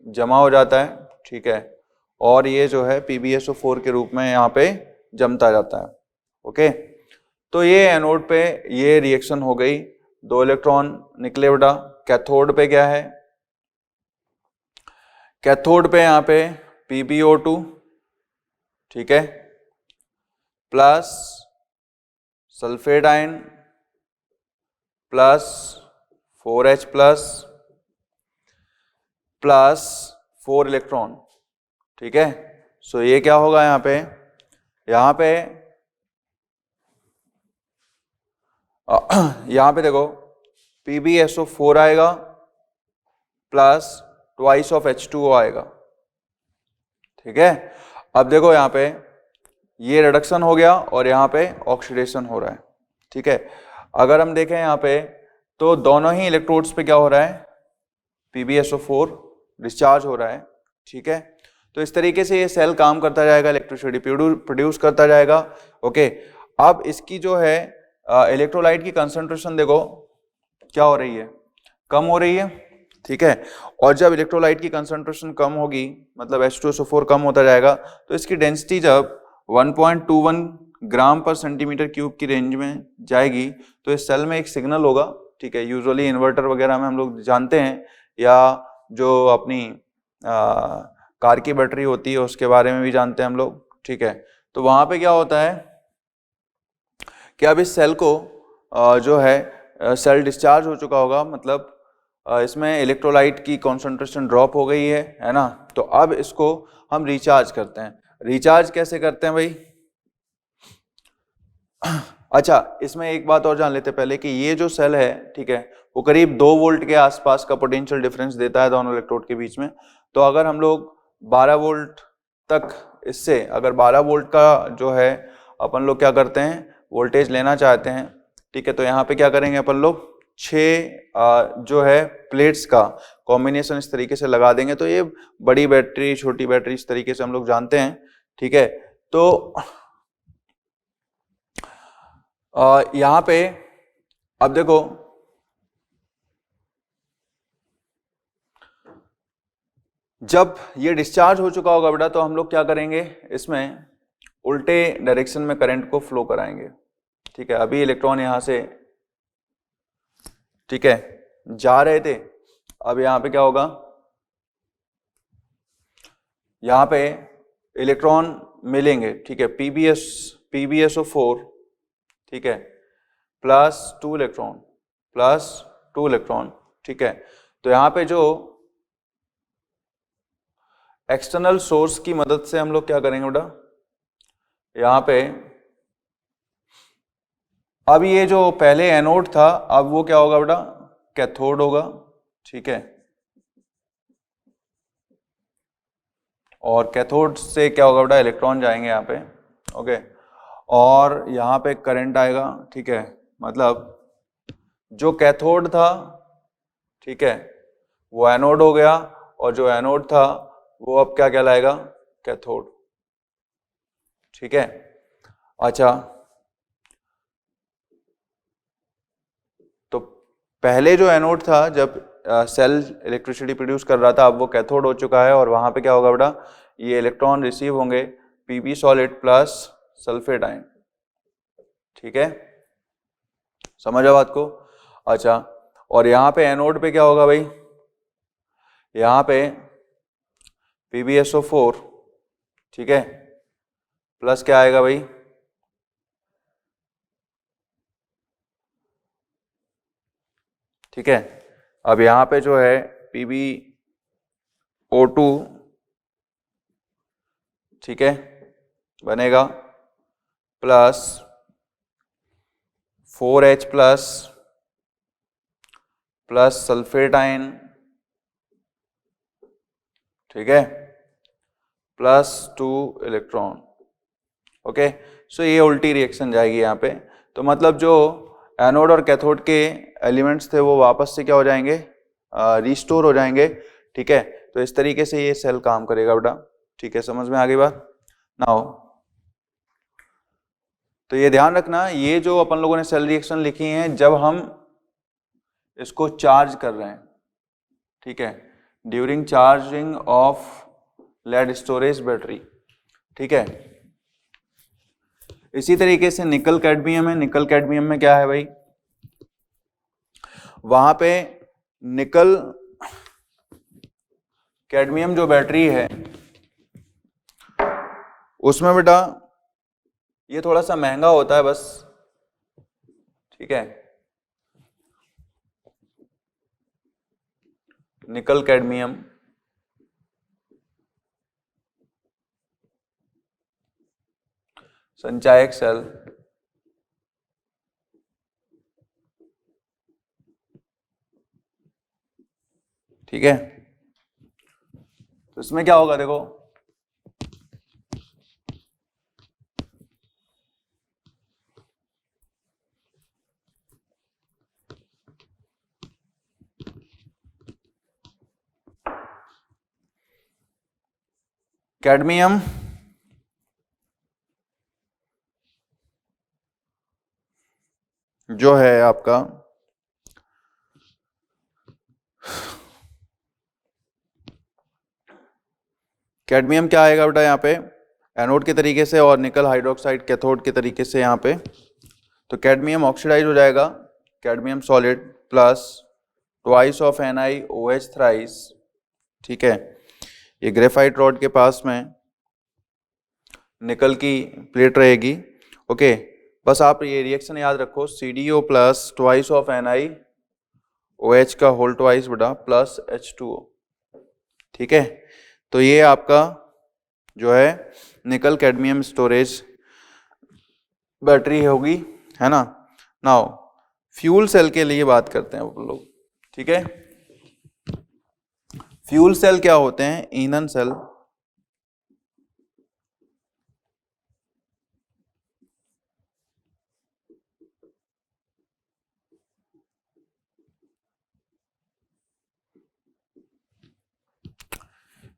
जमा हो जाता है, ठीक है, और ये जो है PbSO4 के रूप में यहाँ पे जमता जाता है, ओके। तो ये एनोड पे ये रिएक्शन हो गई, 2 इलेक्ट्रॉन निकले बेटा। कैथोड पे क्या है, कैथोड पे यहाँ पे PbO2, ठीक है, plus sulphate ion plus 4H plus 4 electron, ठीक है। सो ये क्या होगा, यहाँ पे यहाँ पे देखो PbSO4 आएगा प्लस ट्वाइस ऑफ H2O आएगा, ठीक है। अब देखो यहाँ पे ये रिडक्शन हो गया और यहाँ पे ऑक्सीडेशन हो रहा है, ठीक है। अगर हम देखें यहाँ पे तो दोनों ही इलेक्ट्रोड्स पे क्या हो रहा है, PbSO4 डिस्चार्ज हो रहा है, ठीक है। तो इस तरीके से ये सेल काम करता जाएगा, इलेक्ट्रिसिटी प्रोड्यूस करता जाएगा। ओके, अब इसकी जो है इलेक्ट्रोलाइट की कंसंट्रेशन देखो क्या हो रही है, कम हो रही है, ठीक है। और जब इलेक्ट्रोलाइट की कंसंट्रेशन कम होगी मतलब H2SO4 कम होता जाएगा, तो इसकी डेंसिटी जब 1.21 ग्राम पर सेंटीमीटर क्यूब की रेंज में जाएगी तो इस सेल में एक सिग्नल होगा, ठीक है। यूजुअली इन्वर्टर वगैरह में हम लोग जानते हैं, या जो अपनी कार की बैटरी होती है उसके बारे में भी जानते हैं हम लोग, ठीक है। तो वहां पे क्या होता है कि अब इस सेल को जो है सेल डिस्चार्ज हो चुका होगा, मतलब इसमें इलेक्ट्रोलाइट की कॉन्सेंट्रेशन ड्रॉप हो गई है ना। तो अब इसको हम रिचार्ज करते हैं। रिचार्ज कैसे करते हैं भाई? अच्छा, इसमें एक बात और जान लेते हैं पहले कि ये जो सेल है, ठीक है, वो करीब 2 वोल्ट के आसपास का पोटेंशियल डिफरेंस देता है दोनों इलेक्ट्रोड के बीच में। तो अगर हम लोग 12 वोल्ट तक इससे अगर 12 वोल्ट का जो है अपन लोग क्या करते हैं वोल्टेज लेना चाहते हैं, ठीक है, तो यहाँ पे क्या करेंगे अपन लोग 6 जो है प्लेट्स का कॉम्बिनेशन इस तरीके से लगा देंगे। तो ये बड़ी बैटरी छोटी बैटरी इस तरीके से हम लोग जानते हैं, ठीक है। तो यहाँ पे अब देखो जब ये डिस्चार्ज हो चुका होगा बेटा तो हम लोग क्या करेंगे, इसमें उल्टे डायरेक्शन में करंट को फ्लो कराएंगे, ठीक है। अभी इलेक्ट्रॉन यहां से, ठीक है, जा रहे थे, अब यहां पे क्या होगा, यहां पे इलेक्ट्रॉन मिलेंगे, ठीक है, PbSO4, ठीक है, +2 इलेक्ट्रॉन +2 इलेक्ट्रॉन, ठीक है। तो यहां पे जो एक्सटर्नल सोर्स की मदद से हम लोग क्या करेंगे बेटा, यहां पे अब ये जो पहले एनोड था अब वो क्या होगा बेटा, कैथोड होगा, ठीक है। और कैथोड से क्या होगा बेटा, इलेक्ट्रॉन जाएंगे यहाँ पे, ओके। और यहाँ पे करंट आएगा, ठीक है, मतलब जो कैथोड था, ठीक है, वो एनोड हो गया, और जो एनोड था वो अब क्या कहलाएगा, कैथोड, ठीक है। अच्छा, तो पहले जो एनोड था जब सेल इलेक्ट्रिसिटी प्रोड्यूस कर रहा था, अब वो कैथोड हो चुका है, और वहां पे क्या होगा बेटा, ये इलेक्ट्रॉन रिसीव होंगे Pb solid plus sulphate ion, ठीक है, समझा बात को। अच्छा, और यहाँ पे एनोड पे क्या होगा भाई, यहाँ पे PbSO4, ठीक है, प्लस क्या आएगा भाई, ठीक है। अब यहाँ पे जो है PbO2, ठीक है, बनेगा plus 4H plus sulphate ion, ठीक है, +2 इलेक्ट्रॉन, ओके। सो ये उल्टी रिएक्शन जाएगी यहाँ पे। तो मतलब जो एनोड और कैथोड के एलिमेंट्स थे वो वापस से क्या हो जाएंगे, रिस्टोर हो जाएंगे, ठीक है। तो इस तरीके से ये सेल काम करेगा बेटा, ठीक है, समझ में आ गई बात ना हो। तो ये ध्यान रखना, ये जो अपन लोगों ने सेल रिएक्शन लिखी है जब हम इसको चार्ज कर रहे हैं, ठीक है, during charging of lead storage battery, ठीक है। इसी तरीके से निकल कैडमियम है, निकल कैडमियम में क्या है भाई, वहां पे निकल कैडमियम जो बैटरी है उसमें बेटा ये थोड़ा सा महंगा होता है बस, ठीक है, निकल कैडमियम, संचायक सेल, ठीक है। तो इसमें क्या होगा देखो, कैडमियम जो है आपका कैडमियम क्या आएगा बेटा यहाँ पे एनोड के तरीके से और निकल हाइड्रोक्साइड कैथोड के तरीके से यहाँ पे। तो कैडमियम ऑक्सीडाइज हो जाएगा, cadmium solid plus twice of NiOH thrice, ठीक है। ये ग्रेफाइट रॉड के पास में निकल की प्लेट रहेगी, ओके। बस आप ये रिएक्शन याद रखो, CdO plus twice of NiOH का होल ट्वाइस बेटा प्लस H2O, ठीक है। तो ये आपका जो है निकल कैडमियम स्टोरेज बैटरी होगी, है ना। नाउ फ्यूल सेल के लिए बात करते हैं हम लोग, ठीक है। फ्यूल सेल क्या होते हैं? ईंधन सेल।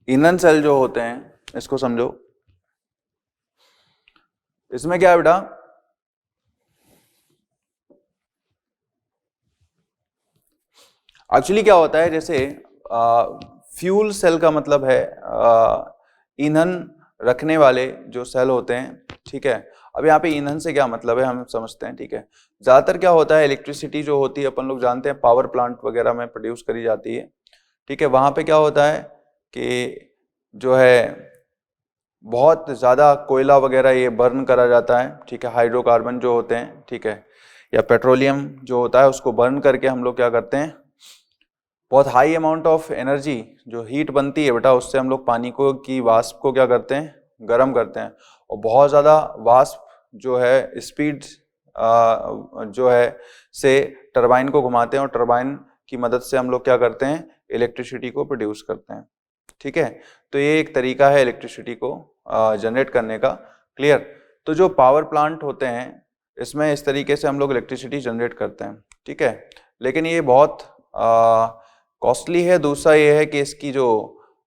ईंधन सेल जो होते हैं, इसको समझो। इसमें क्या है बेटा, एक्चुअली क्या होता है, जैसे फ्यूल सेल का मतलब है ईंधन रखने वाले जो सेल होते हैं, ठीक है। अब यहाँ पे ईंधन से क्या मतलब है हम समझते हैं, ठीक है। ज्यादातर क्या होता है, इलेक्ट्रिसिटी जो होती है अपन लोग जानते हैं पावर प्लांट वगैरह में प्रोड्यूस करी जाती है, ठीक है। वहां पे क्या होता है कि जो है बहुत ज़्यादा कोयला वगैरह ये बर्न करा जाता है, ठीक है। हाइड्रोकार्बन जो होते हैं, ठीक है, या पेट्रोलियम जो होता है उसको बर्न करके हम लोग क्या करते हैं, बहुत हाई अमाउंट ऑफ एनर्जी जो हीट बनती है बेटा, उससे हम लोग पानी को की वाष्प को क्या करते हैं, गर्म करते हैं। और बहुत ज़्यादा वाष्प जो है स्पीड जो है से टरबाइन को घुमाते हैं और टरबाइन की मदद से हम लोग क्या करते हैं, इलेक्ट्रिसिटी को प्रोड्यूस करते हैं, ठीक है। तो ये एक तरीका है इलेक्ट्रिसिटी को जनरेट करने का, क्लियर। तो जो पावर प्लांट होते हैं इसमें इस तरीके से हम लोग इलेक्ट्रिसिटी जनरेट करते हैं, ठीक है। लेकिन ये बहुत कॉस्टली है। दूसरा ये है कि इसकी जो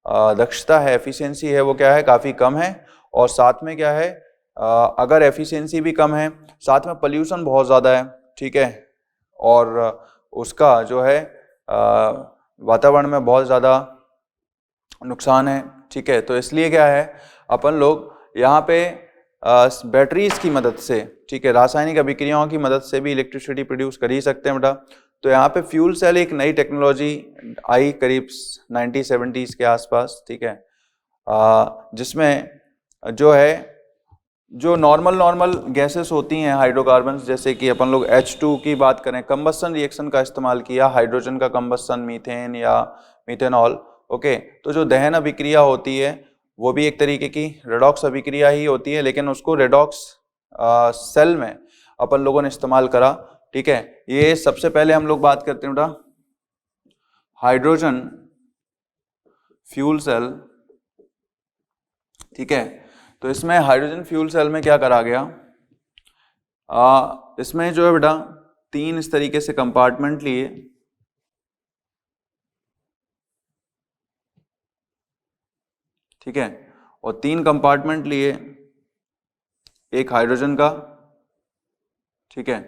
दक्षता है, एफिशिएंसी है, वो क्या है, काफ़ी कम है। और साथ में क्या है, अगर एफिशिएंसी भी कम है, साथ में पोल्यूशन बहुत ज़्यादा है, ठीक है। और उसका जो है वातावरण में बहुत ज़्यादा नुकसान है, ठीक है। तो इसलिए क्या है, अपन लोग यहाँ पे बैटरीज की मदद से, ठीक है, रासायनिक अभिक्रियाओं की मदद से भी इलेक्ट्रिसिटी प्रोड्यूस कर ही सकते हैं बेटा। तो यहाँ पे फ्यूल सेल एक नई टेक्नोलॉजी आई करीब 1970s के आसपास, ठीक है, जिसमें जो है जो नॉर्मल गैसेस होती हैं हाइड्रोकार्बन्स, जैसे कि अपन लोग H2 की बात करें, कंबस्शन रिएक्शन का इस्तेमाल किया, हाइड्रोजन का कंबस्शन, मीथेन या मीथेनॉल, ओके। तो जो दहन अभिक्रिया होती है वो भी एक तरीके की रेडॉक्स अभिक्रिया ही होती है, लेकिन उसको रेडॉक्स सेल में अपन लोगों ने इस्तेमाल करा, ठीक है। ये सबसे पहले हम लोग बात करते हैं बेटा हाइड्रोजन फ्यूल सेल, ठीक है। तो इसमें हाइड्रोजन फ्यूल सेल में क्या करा गया, इसमें जो है बेटा 3 इस तरीके से कंपार्टमेंट लिए, ठीक है। और 3 कंपार्टमेंट लिए, एक हाइड्रोजन का, ठीक है,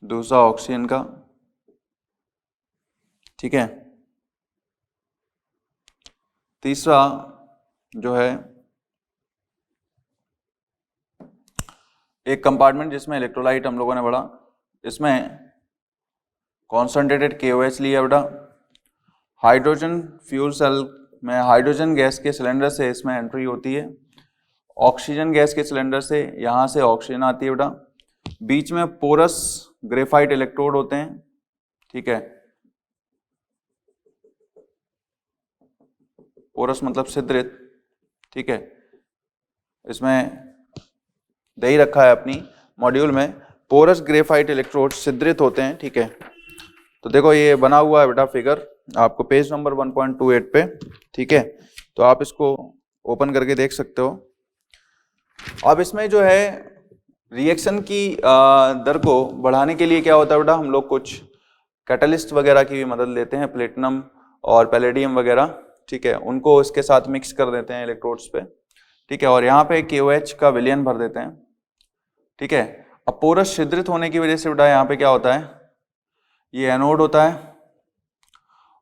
दूसरा ऑक्सीजन का, ठीक है, तीसरा जो है एक कंपार्टमेंट जिसमें इलेक्ट्रोलाइट हम लोगों ने पढ़ा, इसमें कॉन्सनट्रेटेड KOH लिया बेटा। हाइड्रोजन फ्यूल सेल में हाइड्रोजन गैस के सिलेंडर से इसमें एंट्री होती है, ऑक्सीजन गैस के सिलेंडर से यहाँ से ऑक्सीजन आती है बेटा। बीच में पोरस ग्रेफाइट इलेक्ट्रोड होते हैं, ठीक है, पोरस मतलब छिद्रित, ठीक है। इसमें दे ही रखा है अपनी मॉड्यूल में, पोरस ग्रेफाइट इलेक्ट्रोड छिद्रित होते हैं, ठीक है। तो देखो ये बना हुआ है बेटा फिगर आपको पेज नंबर 1.28 पे, ठीक है। तो आप इसको ओपन करके देख सकते हो। अब इसमें जो है रिएक्शन की दर को बढ़ाने के लिए क्या होता है बेटा, हम लोग कुछ कैटलिस्ट वगैरह की भी मदद लेते हैं, प्लेटिनम और पैलेडियम वगैरह, ठीक है, उनको इसके साथ मिक्स कर देते हैं इलेक्ट्रोड्स पे, ठीक है, और यहाँ पे KOH का विलयन भर देते हैं, ठीक है। अब पोरस छिद्रित होने की वजह से बेटा यहाँ पे क्या होता है, ये एनोड होता है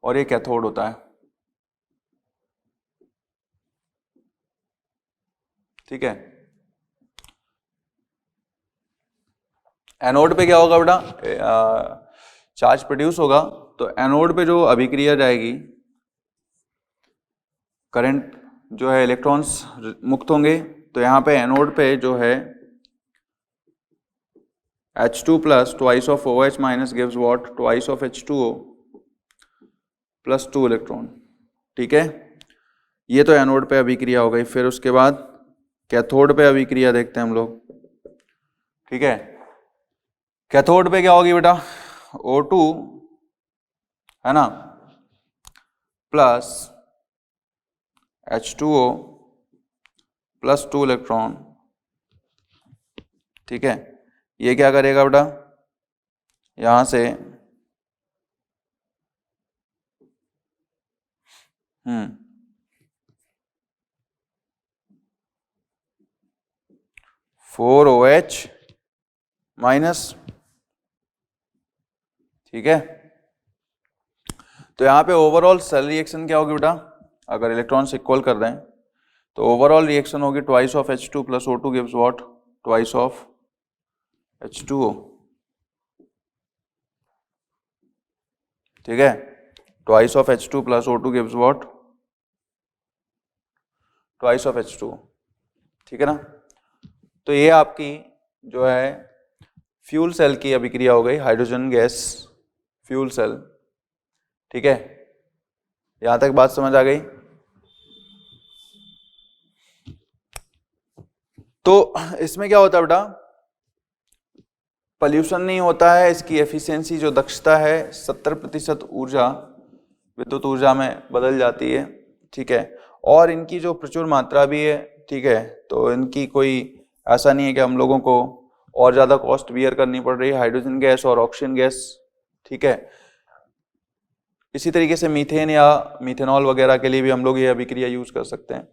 और ये कैथोड होता है, ठीक है। एनोड पे क्या होगा बेटा, चार्ज प्रोड्यूस होगा, तो एनोड पे जो अभिक्रिया जाएगी, करंट जो है, इलेक्ट्रॉन्स मुक्त होंगे, तो यहाँ पे एनोड पे जो है H2 plus twice of OH minus gives what, twice of H2O plus 2 electron, ठीक है। ये तो एनोड पे अभिक्रिया हो गई। फिर उसके बाद कैथोड पे अभिक्रिया देखते हैं हम लोग, ठीक है। कैथोड पे क्या होगी बेटा, O2 है ना प्लस H2O प्लस 2 इलेक्ट्रॉन, ठीक है। ये क्या करेगा बेटा, यहां से 4OH माइनस, ठीक है। तो यहाँ पे ओवरऑल सेल रिएक्शन क्या होगी बेटा, अगर इलेक्ट्रॉन्स इक्वल कर दें तो ओवरऑल रिएक्शन होगी twice of H2 plus O2 gives what, twice of H2O, ठीक है। Twice of H2 plus O2 gives what, twice of H2O, ठीक है ना। तो ये आपकी जो है फ्यूल सेल की अभिक्रिया हो गई, हाइड्रोजन गैस फ्यूल सेल, ठीक है। यहां तक बात समझ आ गई। तो इसमें क्या होता है बेटा, पॉल्यूशन नहीं होता है, इसकी एफिशिएंसी जो दक्षता है 70% ऊर्जा विद्युत ऊर्जा में बदल जाती है, ठीक है। और इनकी जो प्रचुर मात्रा भी है, ठीक है, तो इनकी कोई ऐसा नहीं है कि हम लोगों को और ज़्यादा कॉस्ट बियर करनी पड़ रही है, हाइड्रोजन गैस और ऑक्सीजन गैस, ठीक है। इसी तरीके से मीथेन या मीथेनॉल वगैरह के लिए भी हम लोग ये अभिक्रिया यूज कर सकते हैं।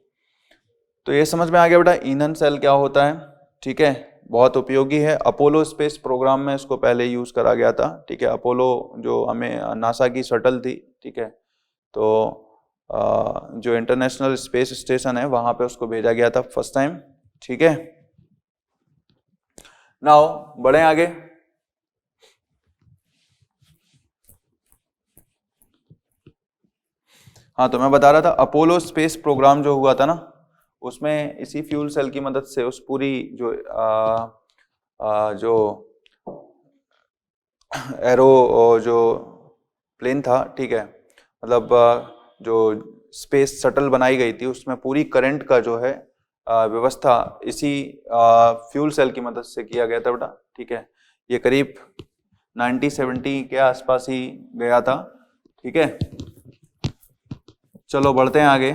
तो ये समझ में आ गया बेटा ईंधन सेल क्या होता है, ठीक है, बहुत उपयोगी है। अपोलो स्पेस प्रोग्राम में इसको पहले यूज करा गया था, ठीक है। अपोलो जो हमें नासा की शटल थी, ठीक है, तो जो इंटरनेशनल स्पेस स्टेशन है वहां पे उसको भेजा गया था फर्स्ट टाइम, ठीक है। नाउ बढ़े आगे। हाँ, तो मैं बता रहा था अपोलो स्पेस प्रोग्राम जो हुआ था ना, उसमें इसी फ्यूल सेल की मदद से उस पूरी जो एरो जो प्लेन था, ठीक है, मतलब जो स्पेस शटल बनाई गई थी उसमें पूरी करंट का जो है व्यवस्था इसी फ्यूल सेल की मदद से किया गया था बेटा, ठीक है। ये करीब 1970 के आसपास ही गया था, ठीक है। चलो बढ़ते हैं आगे।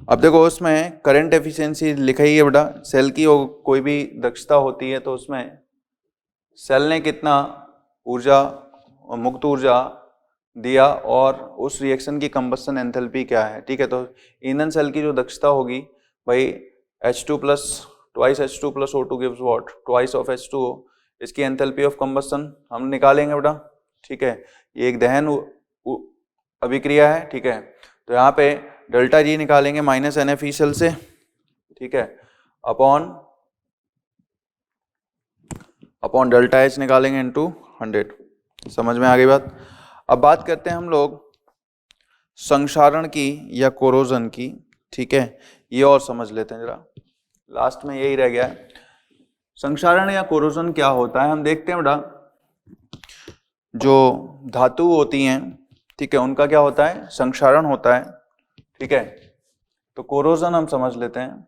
अब देखो उसमें करंट एफिशिएंसी लिखा ही है बेटा, सेल की कोई भी दक्षता होती है तो उसमें सेल ने कितना ऊर्जा मुक्त ऊर्जा दिया और उस रिएक्शन की कंबस्शन एंथैल्पी क्या है, ठीक है। तो ईंधन सेल की जो दक्षता होगी भाई H2 plus twice H2 plus O2 gives what, twice of H2O, इसकी एंथैल्पी ऑफ कंबस्शन हम निकालेंगे बेटा, ठीक है। ये एक दहन अभिक्रिया है, ठीक है। तो यहाँ पे डेल्टा जी निकालेंगे माइनस NF सेल से, ठीक है, अपॉन डेल्टा H निकालेंगे इनटू 100। समझ में आ गई बात। अब बात करते हैं हम लोग संक्षारण की या कोरोजन की, ठीक है, ये और समझ लेते हैं जरा, लास्ट में यही रह गया है। संक्षारण या कोरोजन क्या होता है हम देखते हैं बेटा। जो धातु होती हैं, ठीक है, उनका क्या होता है, संक्षारण होता है, ठीक है। तो कोरोजन हम समझ लेते हैं।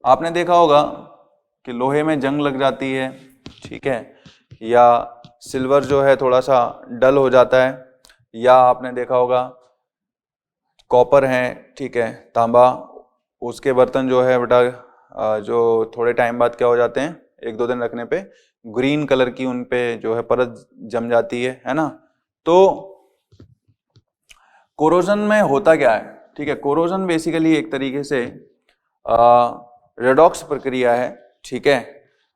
आपने देखा होगा कि लोहे में जंग लग जाती है, ठीक है, या सिल्वर जो है थोड़ा सा डल हो जाता है, या आपने देखा होगा कॉपर है, ठीक है, तांबा, उसके बर्तन जो है बेटा जो थोड़े टाइम बाद क्या हो जाते हैं, 1-2 दिन रखने पे ग्रीन कलर की उन पे जो है परत जम जाती है ना। तो कोरोजन में होता क्या है, ठीक है, कोरोजन बेसिकली एक तरीके से रेडॉक्स प्रक्रिया है, ठीक है।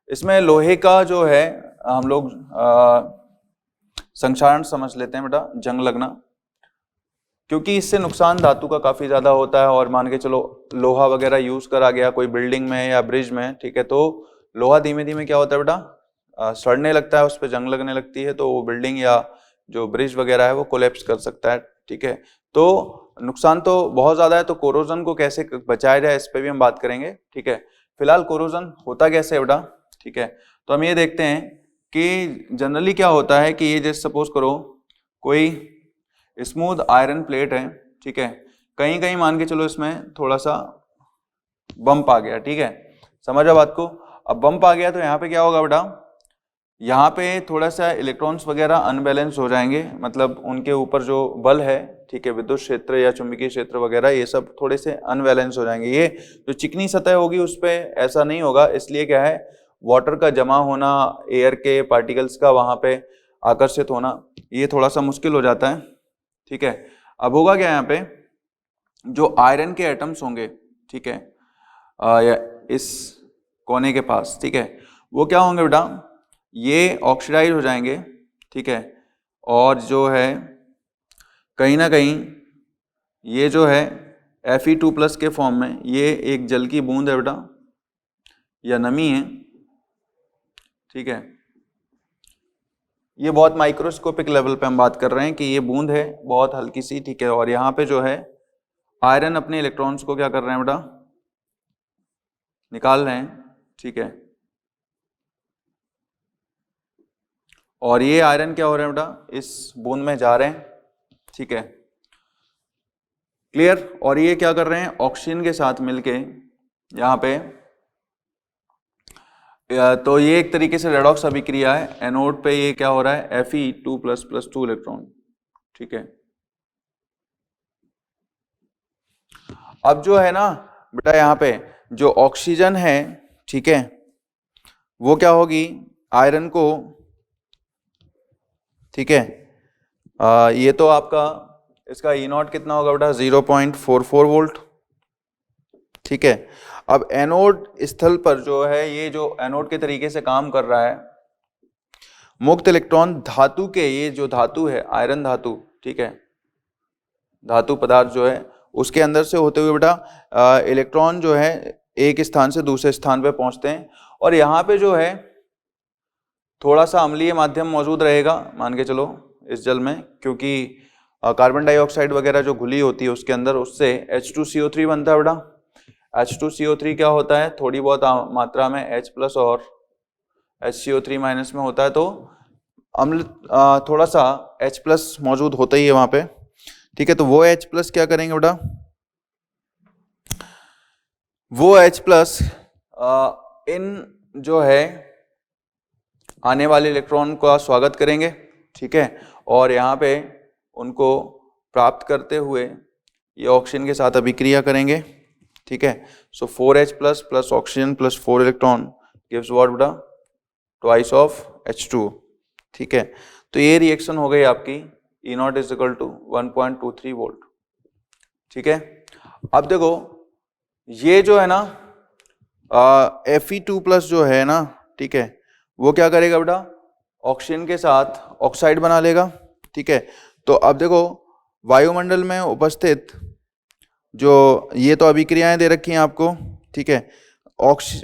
इसमें लोहे का जो है हम लोग संक्षारण समझ लेते हैं बेटा, जंग लगना, क्योंकि इससे नुकसान धातु का काफी ज्यादा होता है। और मान के चलो लोहा वगैरह यूज करा गया कोई बिल्डिंग में या ब्रिज में, ठीक है, तो लोहा धीमे धीमे क्या होता है बेटा, सड़ने लगता है, उस पर जंग लगने लगती है, तो वो बिल्डिंग या जो ब्रिज वगैरह है वो कोलैप्स कर सकता है, ठीक है। तो नुकसान तो बहुत ज्यादा है, तो कोरोजन को कैसे बचाया जाए इस पर भी हम बात करेंगे, ठीक है। फिलहाल कोरोजन होता कैसे है बेटा, ठीक है, तो हम ये देखते हैं कि जनरली क्या होता है कि ये जैसे सपोज करो कोई स्मूथ आयरन प्लेट है, ठीक है, कहीं कहीं मान के चलो इसमें थोड़ा सा बम्प आ गया, ठीक है, समझो बात को। अब बम्प आ गया तो यहाँ पे क्या होगा बेटा, यहाँ पे थोड़ा सा इलेक्ट्रॉन्स वगैरह अनबैलेंस हो जाएंगे, मतलब उनके ऊपर जो बल है, ठीक है, विद्युत क्षेत्र या चुंबकीय क्षेत्र वगैरह ये सब थोड़े से अनबैलेंस हो जाएंगे। ये जो चिकनी सतह होगी उस पर ऐसा नहीं होगा, इसलिए क्या है, वाटर का जमा होना, एयर के पार्टिकल्स का वहां पे आकर्षित होना, ये थोड़ा सा मुश्किल हो जाता है, ठीक है। अब होगा क्या, यहाँ पे जो आयरन के एटम्स होंगे, ठीक है, या इस कोने के पास, ठीक है, वो क्या होंगे बेटा, ये ऑक्सीडाइज हो जाएंगे, ठीक है, और जो है कहीं ना कहीं ये जो है Fe2+ के फॉर्म में, ये एक जल की बूंद है बेटा या नमी है, ठीक है, ये बहुत माइक्रोस्कोपिक लेवल पे हम बात कर रहे हैं कि ये बूंद है बहुत हल्की सी, ठीक है, और यहाँ पे जो है आयरन अपने इलेक्ट्रॉन्स को क्या कर रहे हैं बेटा, निकाल रहे हैं, ठीक है, और ये आयरन क्या हो रहे हैं बेटा, इस बूंद में जा रहे हैं, ठीक है, क्लियर। और ये क्या कर रहे हैं, ऑक्सीजन के साथ मिलके यहाँ पे, तो ये एक तरीके से रेडॉक्स अभिक्रिया है। एनोड पे ये क्या हो रहा है, Fe2++2 इलेक्ट्रॉन, ठीक है। अब जो है ना बेटा यहाँ पे जो ऑक्सीजन है, ठीक है, वो क्या होगी आयरन को, ठीक है, ये तो आपका इसका E0 कितना होगा बेटा, 0.44 वोल्ट, ठीक है। अब एनोड स्थल पर जो है, ये जो एनोड के तरीके से काम कर रहा है, मुक्त इलेक्ट्रॉन धातु के, ये जो धातु है आयरन धातु, ठीक है, धातु पदार्थ जो है उसके अंदर से होते हुए बेटा इलेक्ट्रॉन जो है एक स्थान से दूसरे स्थान पे पहुंचते हैं। और यहाँ पे जो है थोड़ा सा अम्लीय माध्यम मौजूद रहेगा मान के चलो इस जल में, क्योंकि कार्बन डाइऑक्साइड वगैरह जो घुली होती है उसके अंदर, उससे H2CO3 बनता है बेटा। H2CO3 क्या होता है, थोड़ी बहुत मात्रा में H+ और HCO3- में होता है, तो अम्ल थोड़ा सा H+ मौजूद होता ही है वहां पे, ठीक है। तो वो H+ क्या करेंगे बेटा, वो H+ इन जो है आने वाले इलेक्ट्रॉन का स्वागत करेंगे, ठीक है, और यहाँ पे उनको प्राप्त करते हुए ये ऑक्सीजन के साथ अभिक्रिया करेंगे, ठीक है। सो 4H+ plus oxygen plus 4 electron gives what बेटा, ट्वाइस ऑफ H2, ठीक है। तो ये रिएक्शन हो गई आपकी E0 = 1.23 वोल्ट, ठीक है। अब देखो ये जो है ना Fe2+ जो है ना, ठीक है, वो क्या करेगा बेटा, ऑक्सीजन के साथ ऑक्साइड बना लेगा, ठीक है। तो अब देखो वायुमंडल में उपस्थित जो ये तो अभिक्रियाएं दे रखी हैं आपको, ठीक है,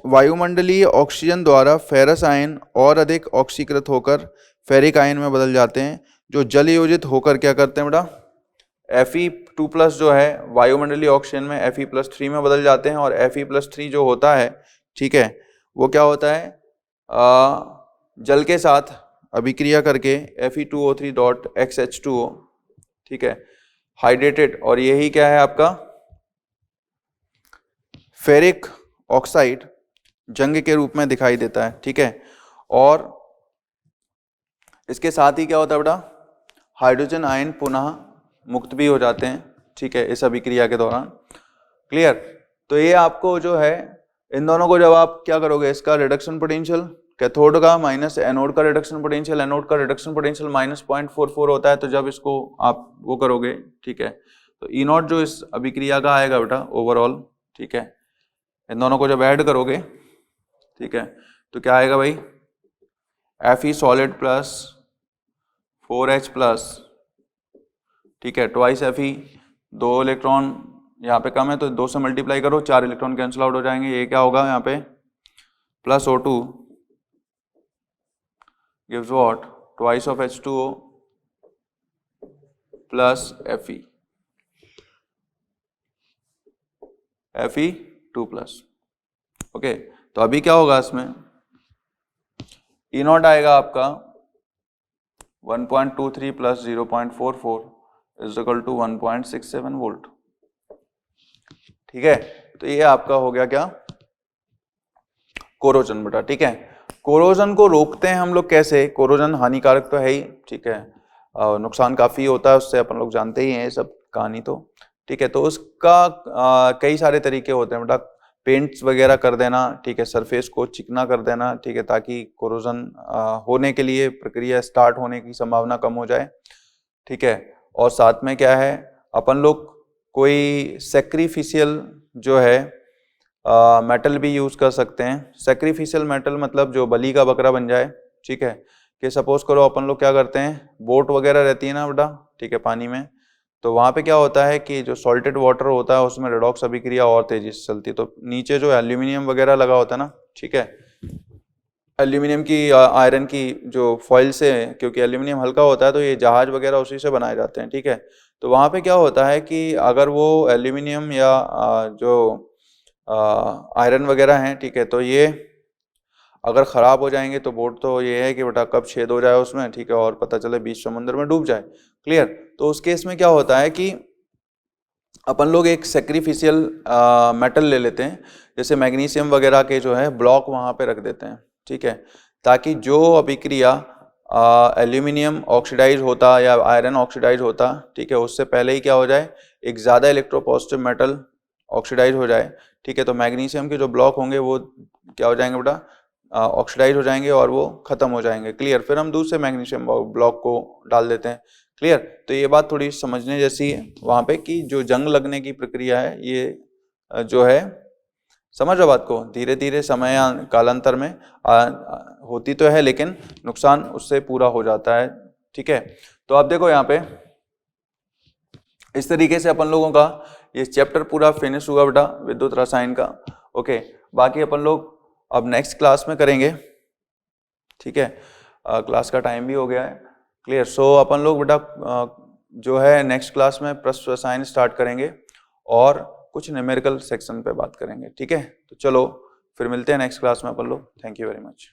वायुमंडलीय ऑक्सीजन द्वारा फेरस आयन और अधिक ऑक्सीकृत होकर फेरिक आयन में बदल जाते हैं, जो जल योजित होकर क्या करते हैं बेटा, Fe2+ जो है वायुमंडलीय ऑक्सीजन में Fe+3 में बदल जाते हैं, और Fe+3 जो होता है, ठीक है, वो क्या होता है, जल के साथ अभिक्रिया करके Fe2O3.XH2O, ठीक है, हाइड्रेटेड, और यही क्या है आपका फेरिक ऑक्साइड जंग के रूप में दिखाई देता है, ठीक है। और इसके साथ ही क्या होता है बेटा, हाइड्रोजन आयन पुनः मुक्त भी हो जाते हैं, ठीक है, इस अभिक्रिया के दौरान। क्लियर। तो ये आपको जो है इन दोनों को जब आप क्या करोगे, इसका रिडक्शन पोटेंशियल कैथोड का माइनस एनोड का रिडक्शन पोटेंशियल, एनोड का रिडक्शन पोटेंशियल -0.44 होता है, तो जब इसको आप वो करोगे, ठीक है, तो ई नॉट जो इस अभिक्रिया का आएगा बेटा ओवरऑल, ठीक है, इन दोनों को जब ऐड करोगे, ठीक है, तो क्या आएगा भाई, Fe solid plus 4H plus, ठीक है, ट्वाइस Fe, 2 इलेक्ट्रॉन यहाँ पे कम है तो 2 से मल्टीप्लाई करो, 4 इलेक्ट्रॉन कैंसिल आउट हो जाएंगे, ये क्या होगा यहाँ पे plus O2 gives what, twice of H2O plus Fe, Fe2 plus. Okay, तो अभी क्या होगा इसमें, ई नॉट आएगा आपका 1.23 plus 0.44 is equal to 1.67 volt, ठीक है। तो ये आपका हो गया क्या, कोरोजन बेटा, ठीक है। कोरोजन को रोकते हैं हम लोग कैसे, कोरोजन हानिकारक तो है ही, ठीक है, नुकसान काफी होता है उससे, अपन लोग जानते ही हैं ये सब कहानी तो, ठीक है। तो उसका कई सारे तरीके होते हैं बेटा, पेंट्स वगैरह कर देना, ठीक है, सरफेस को चिकना कर देना, ठीक है, ताकि कोरोजन होने के लिए प्रक्रिया स्टार्ट होने की संभावना कम हो जाए, ठीक है। और साथ में क्या है, अपन लोग कोई सैक्रिफिशियल जो है मेटल भी यूज कर सकते हैं। सैक्रिफिशियल मेटल मतलब जो बलि का बकरा बन जाए, ठीक है, कि सपोज करो अपन लोग क्या करते हैं, बोट वगैरह रहती है ना बेटा, ठीक है, पानी में, तो वहां पे क्या होता है कि जो सॉल्टेड वाटर होता है उसमें रेडॉक्स अभिक्रिया और तेजी से चलती है, तो नीचे जो एल्यूमिनियम वगैरह लगा होता है ना, ठीक है, एल्यूमिनियम की आयरन की जो फॉइल से, क्योंकि एल्यूमिनियम हल्का होता है तो ये जहाज वगैरह उसी से बनाए जाते हैं, ठीक है। तो वहां पे क्या होता है कि अगर वो एल्यूमिनियम या जो आयरन वगैरह हैं, ठीक है, तो ये अगर ख़राब हो जाएंगे तो बोट तो ये है कि बेटा कब छेद हो जाए उसमें, ठीक है, और पता चले बीच समुद्र में डूब जाए। क्लियर। तो उस केस में क्या होता है कि अपन लोग एक सेक्रीफिशियल मेटल ले लेते हैं, जैसे मैग्नीशियम वगैरह के जो है ब्लॉक वहाँ पे रख देते हैं, ठीक है, ताकि जो अभिक्रिया एल्यूमिनियम ऑक्सीडाइज होता या आयरन ऑक्सीडाइज होता, ठीक है, उससे पहले ही क्या हो जाए, एक ज़्यादा इलेक्ट्रोपॉजिटिव मेटल ऑक्सीडाइज हो जाए, ठीक है। तो मैग्नीशियम के जो ब्लॉक होंगे वो क्या हो जाएंगे बेटा, ऑक्सीडाइज हो जाएंगे और वो खत्म हो जाएंगे। क्लियर। फिर हम दूसरे मैग्नीशियम ब्लॉक को डाल देते हैं। क्लियर। तो ये बात थोड़ी समझने जैसी है वहाँ पे कि जो जंग लगने की प्रक्रिया है ये जो है, समझ रहे बात को, धीरे धीरे समय कालांतर में होती तो है लेकिन नुकसान उससे पूरा हो जाता है, ठीक है। तो आप देखो यहाँ पे इस तरीके से अपन लोगों का ये चैप्टर पूरा फिनिश हुआ बेटा विद्युत रसायन का। ओके, बाकी अपन लोग अब नेक्स्ट क्लास में करेंगे, ठीक है, क्लास का टाइम भी हो गया है। क्लियर। सो अपन लोग बेटा जो है नेक्स्ट क्लास में प्रश्न रसायन स्टार्ट करेंगे और कुछ न्यूमेरिकल सेक्शन पे बात करेंगे, ठीक है। तो चलो फिर मिलते हैं नेक्स्ट क्लास में अपन लोग। Thank you very much.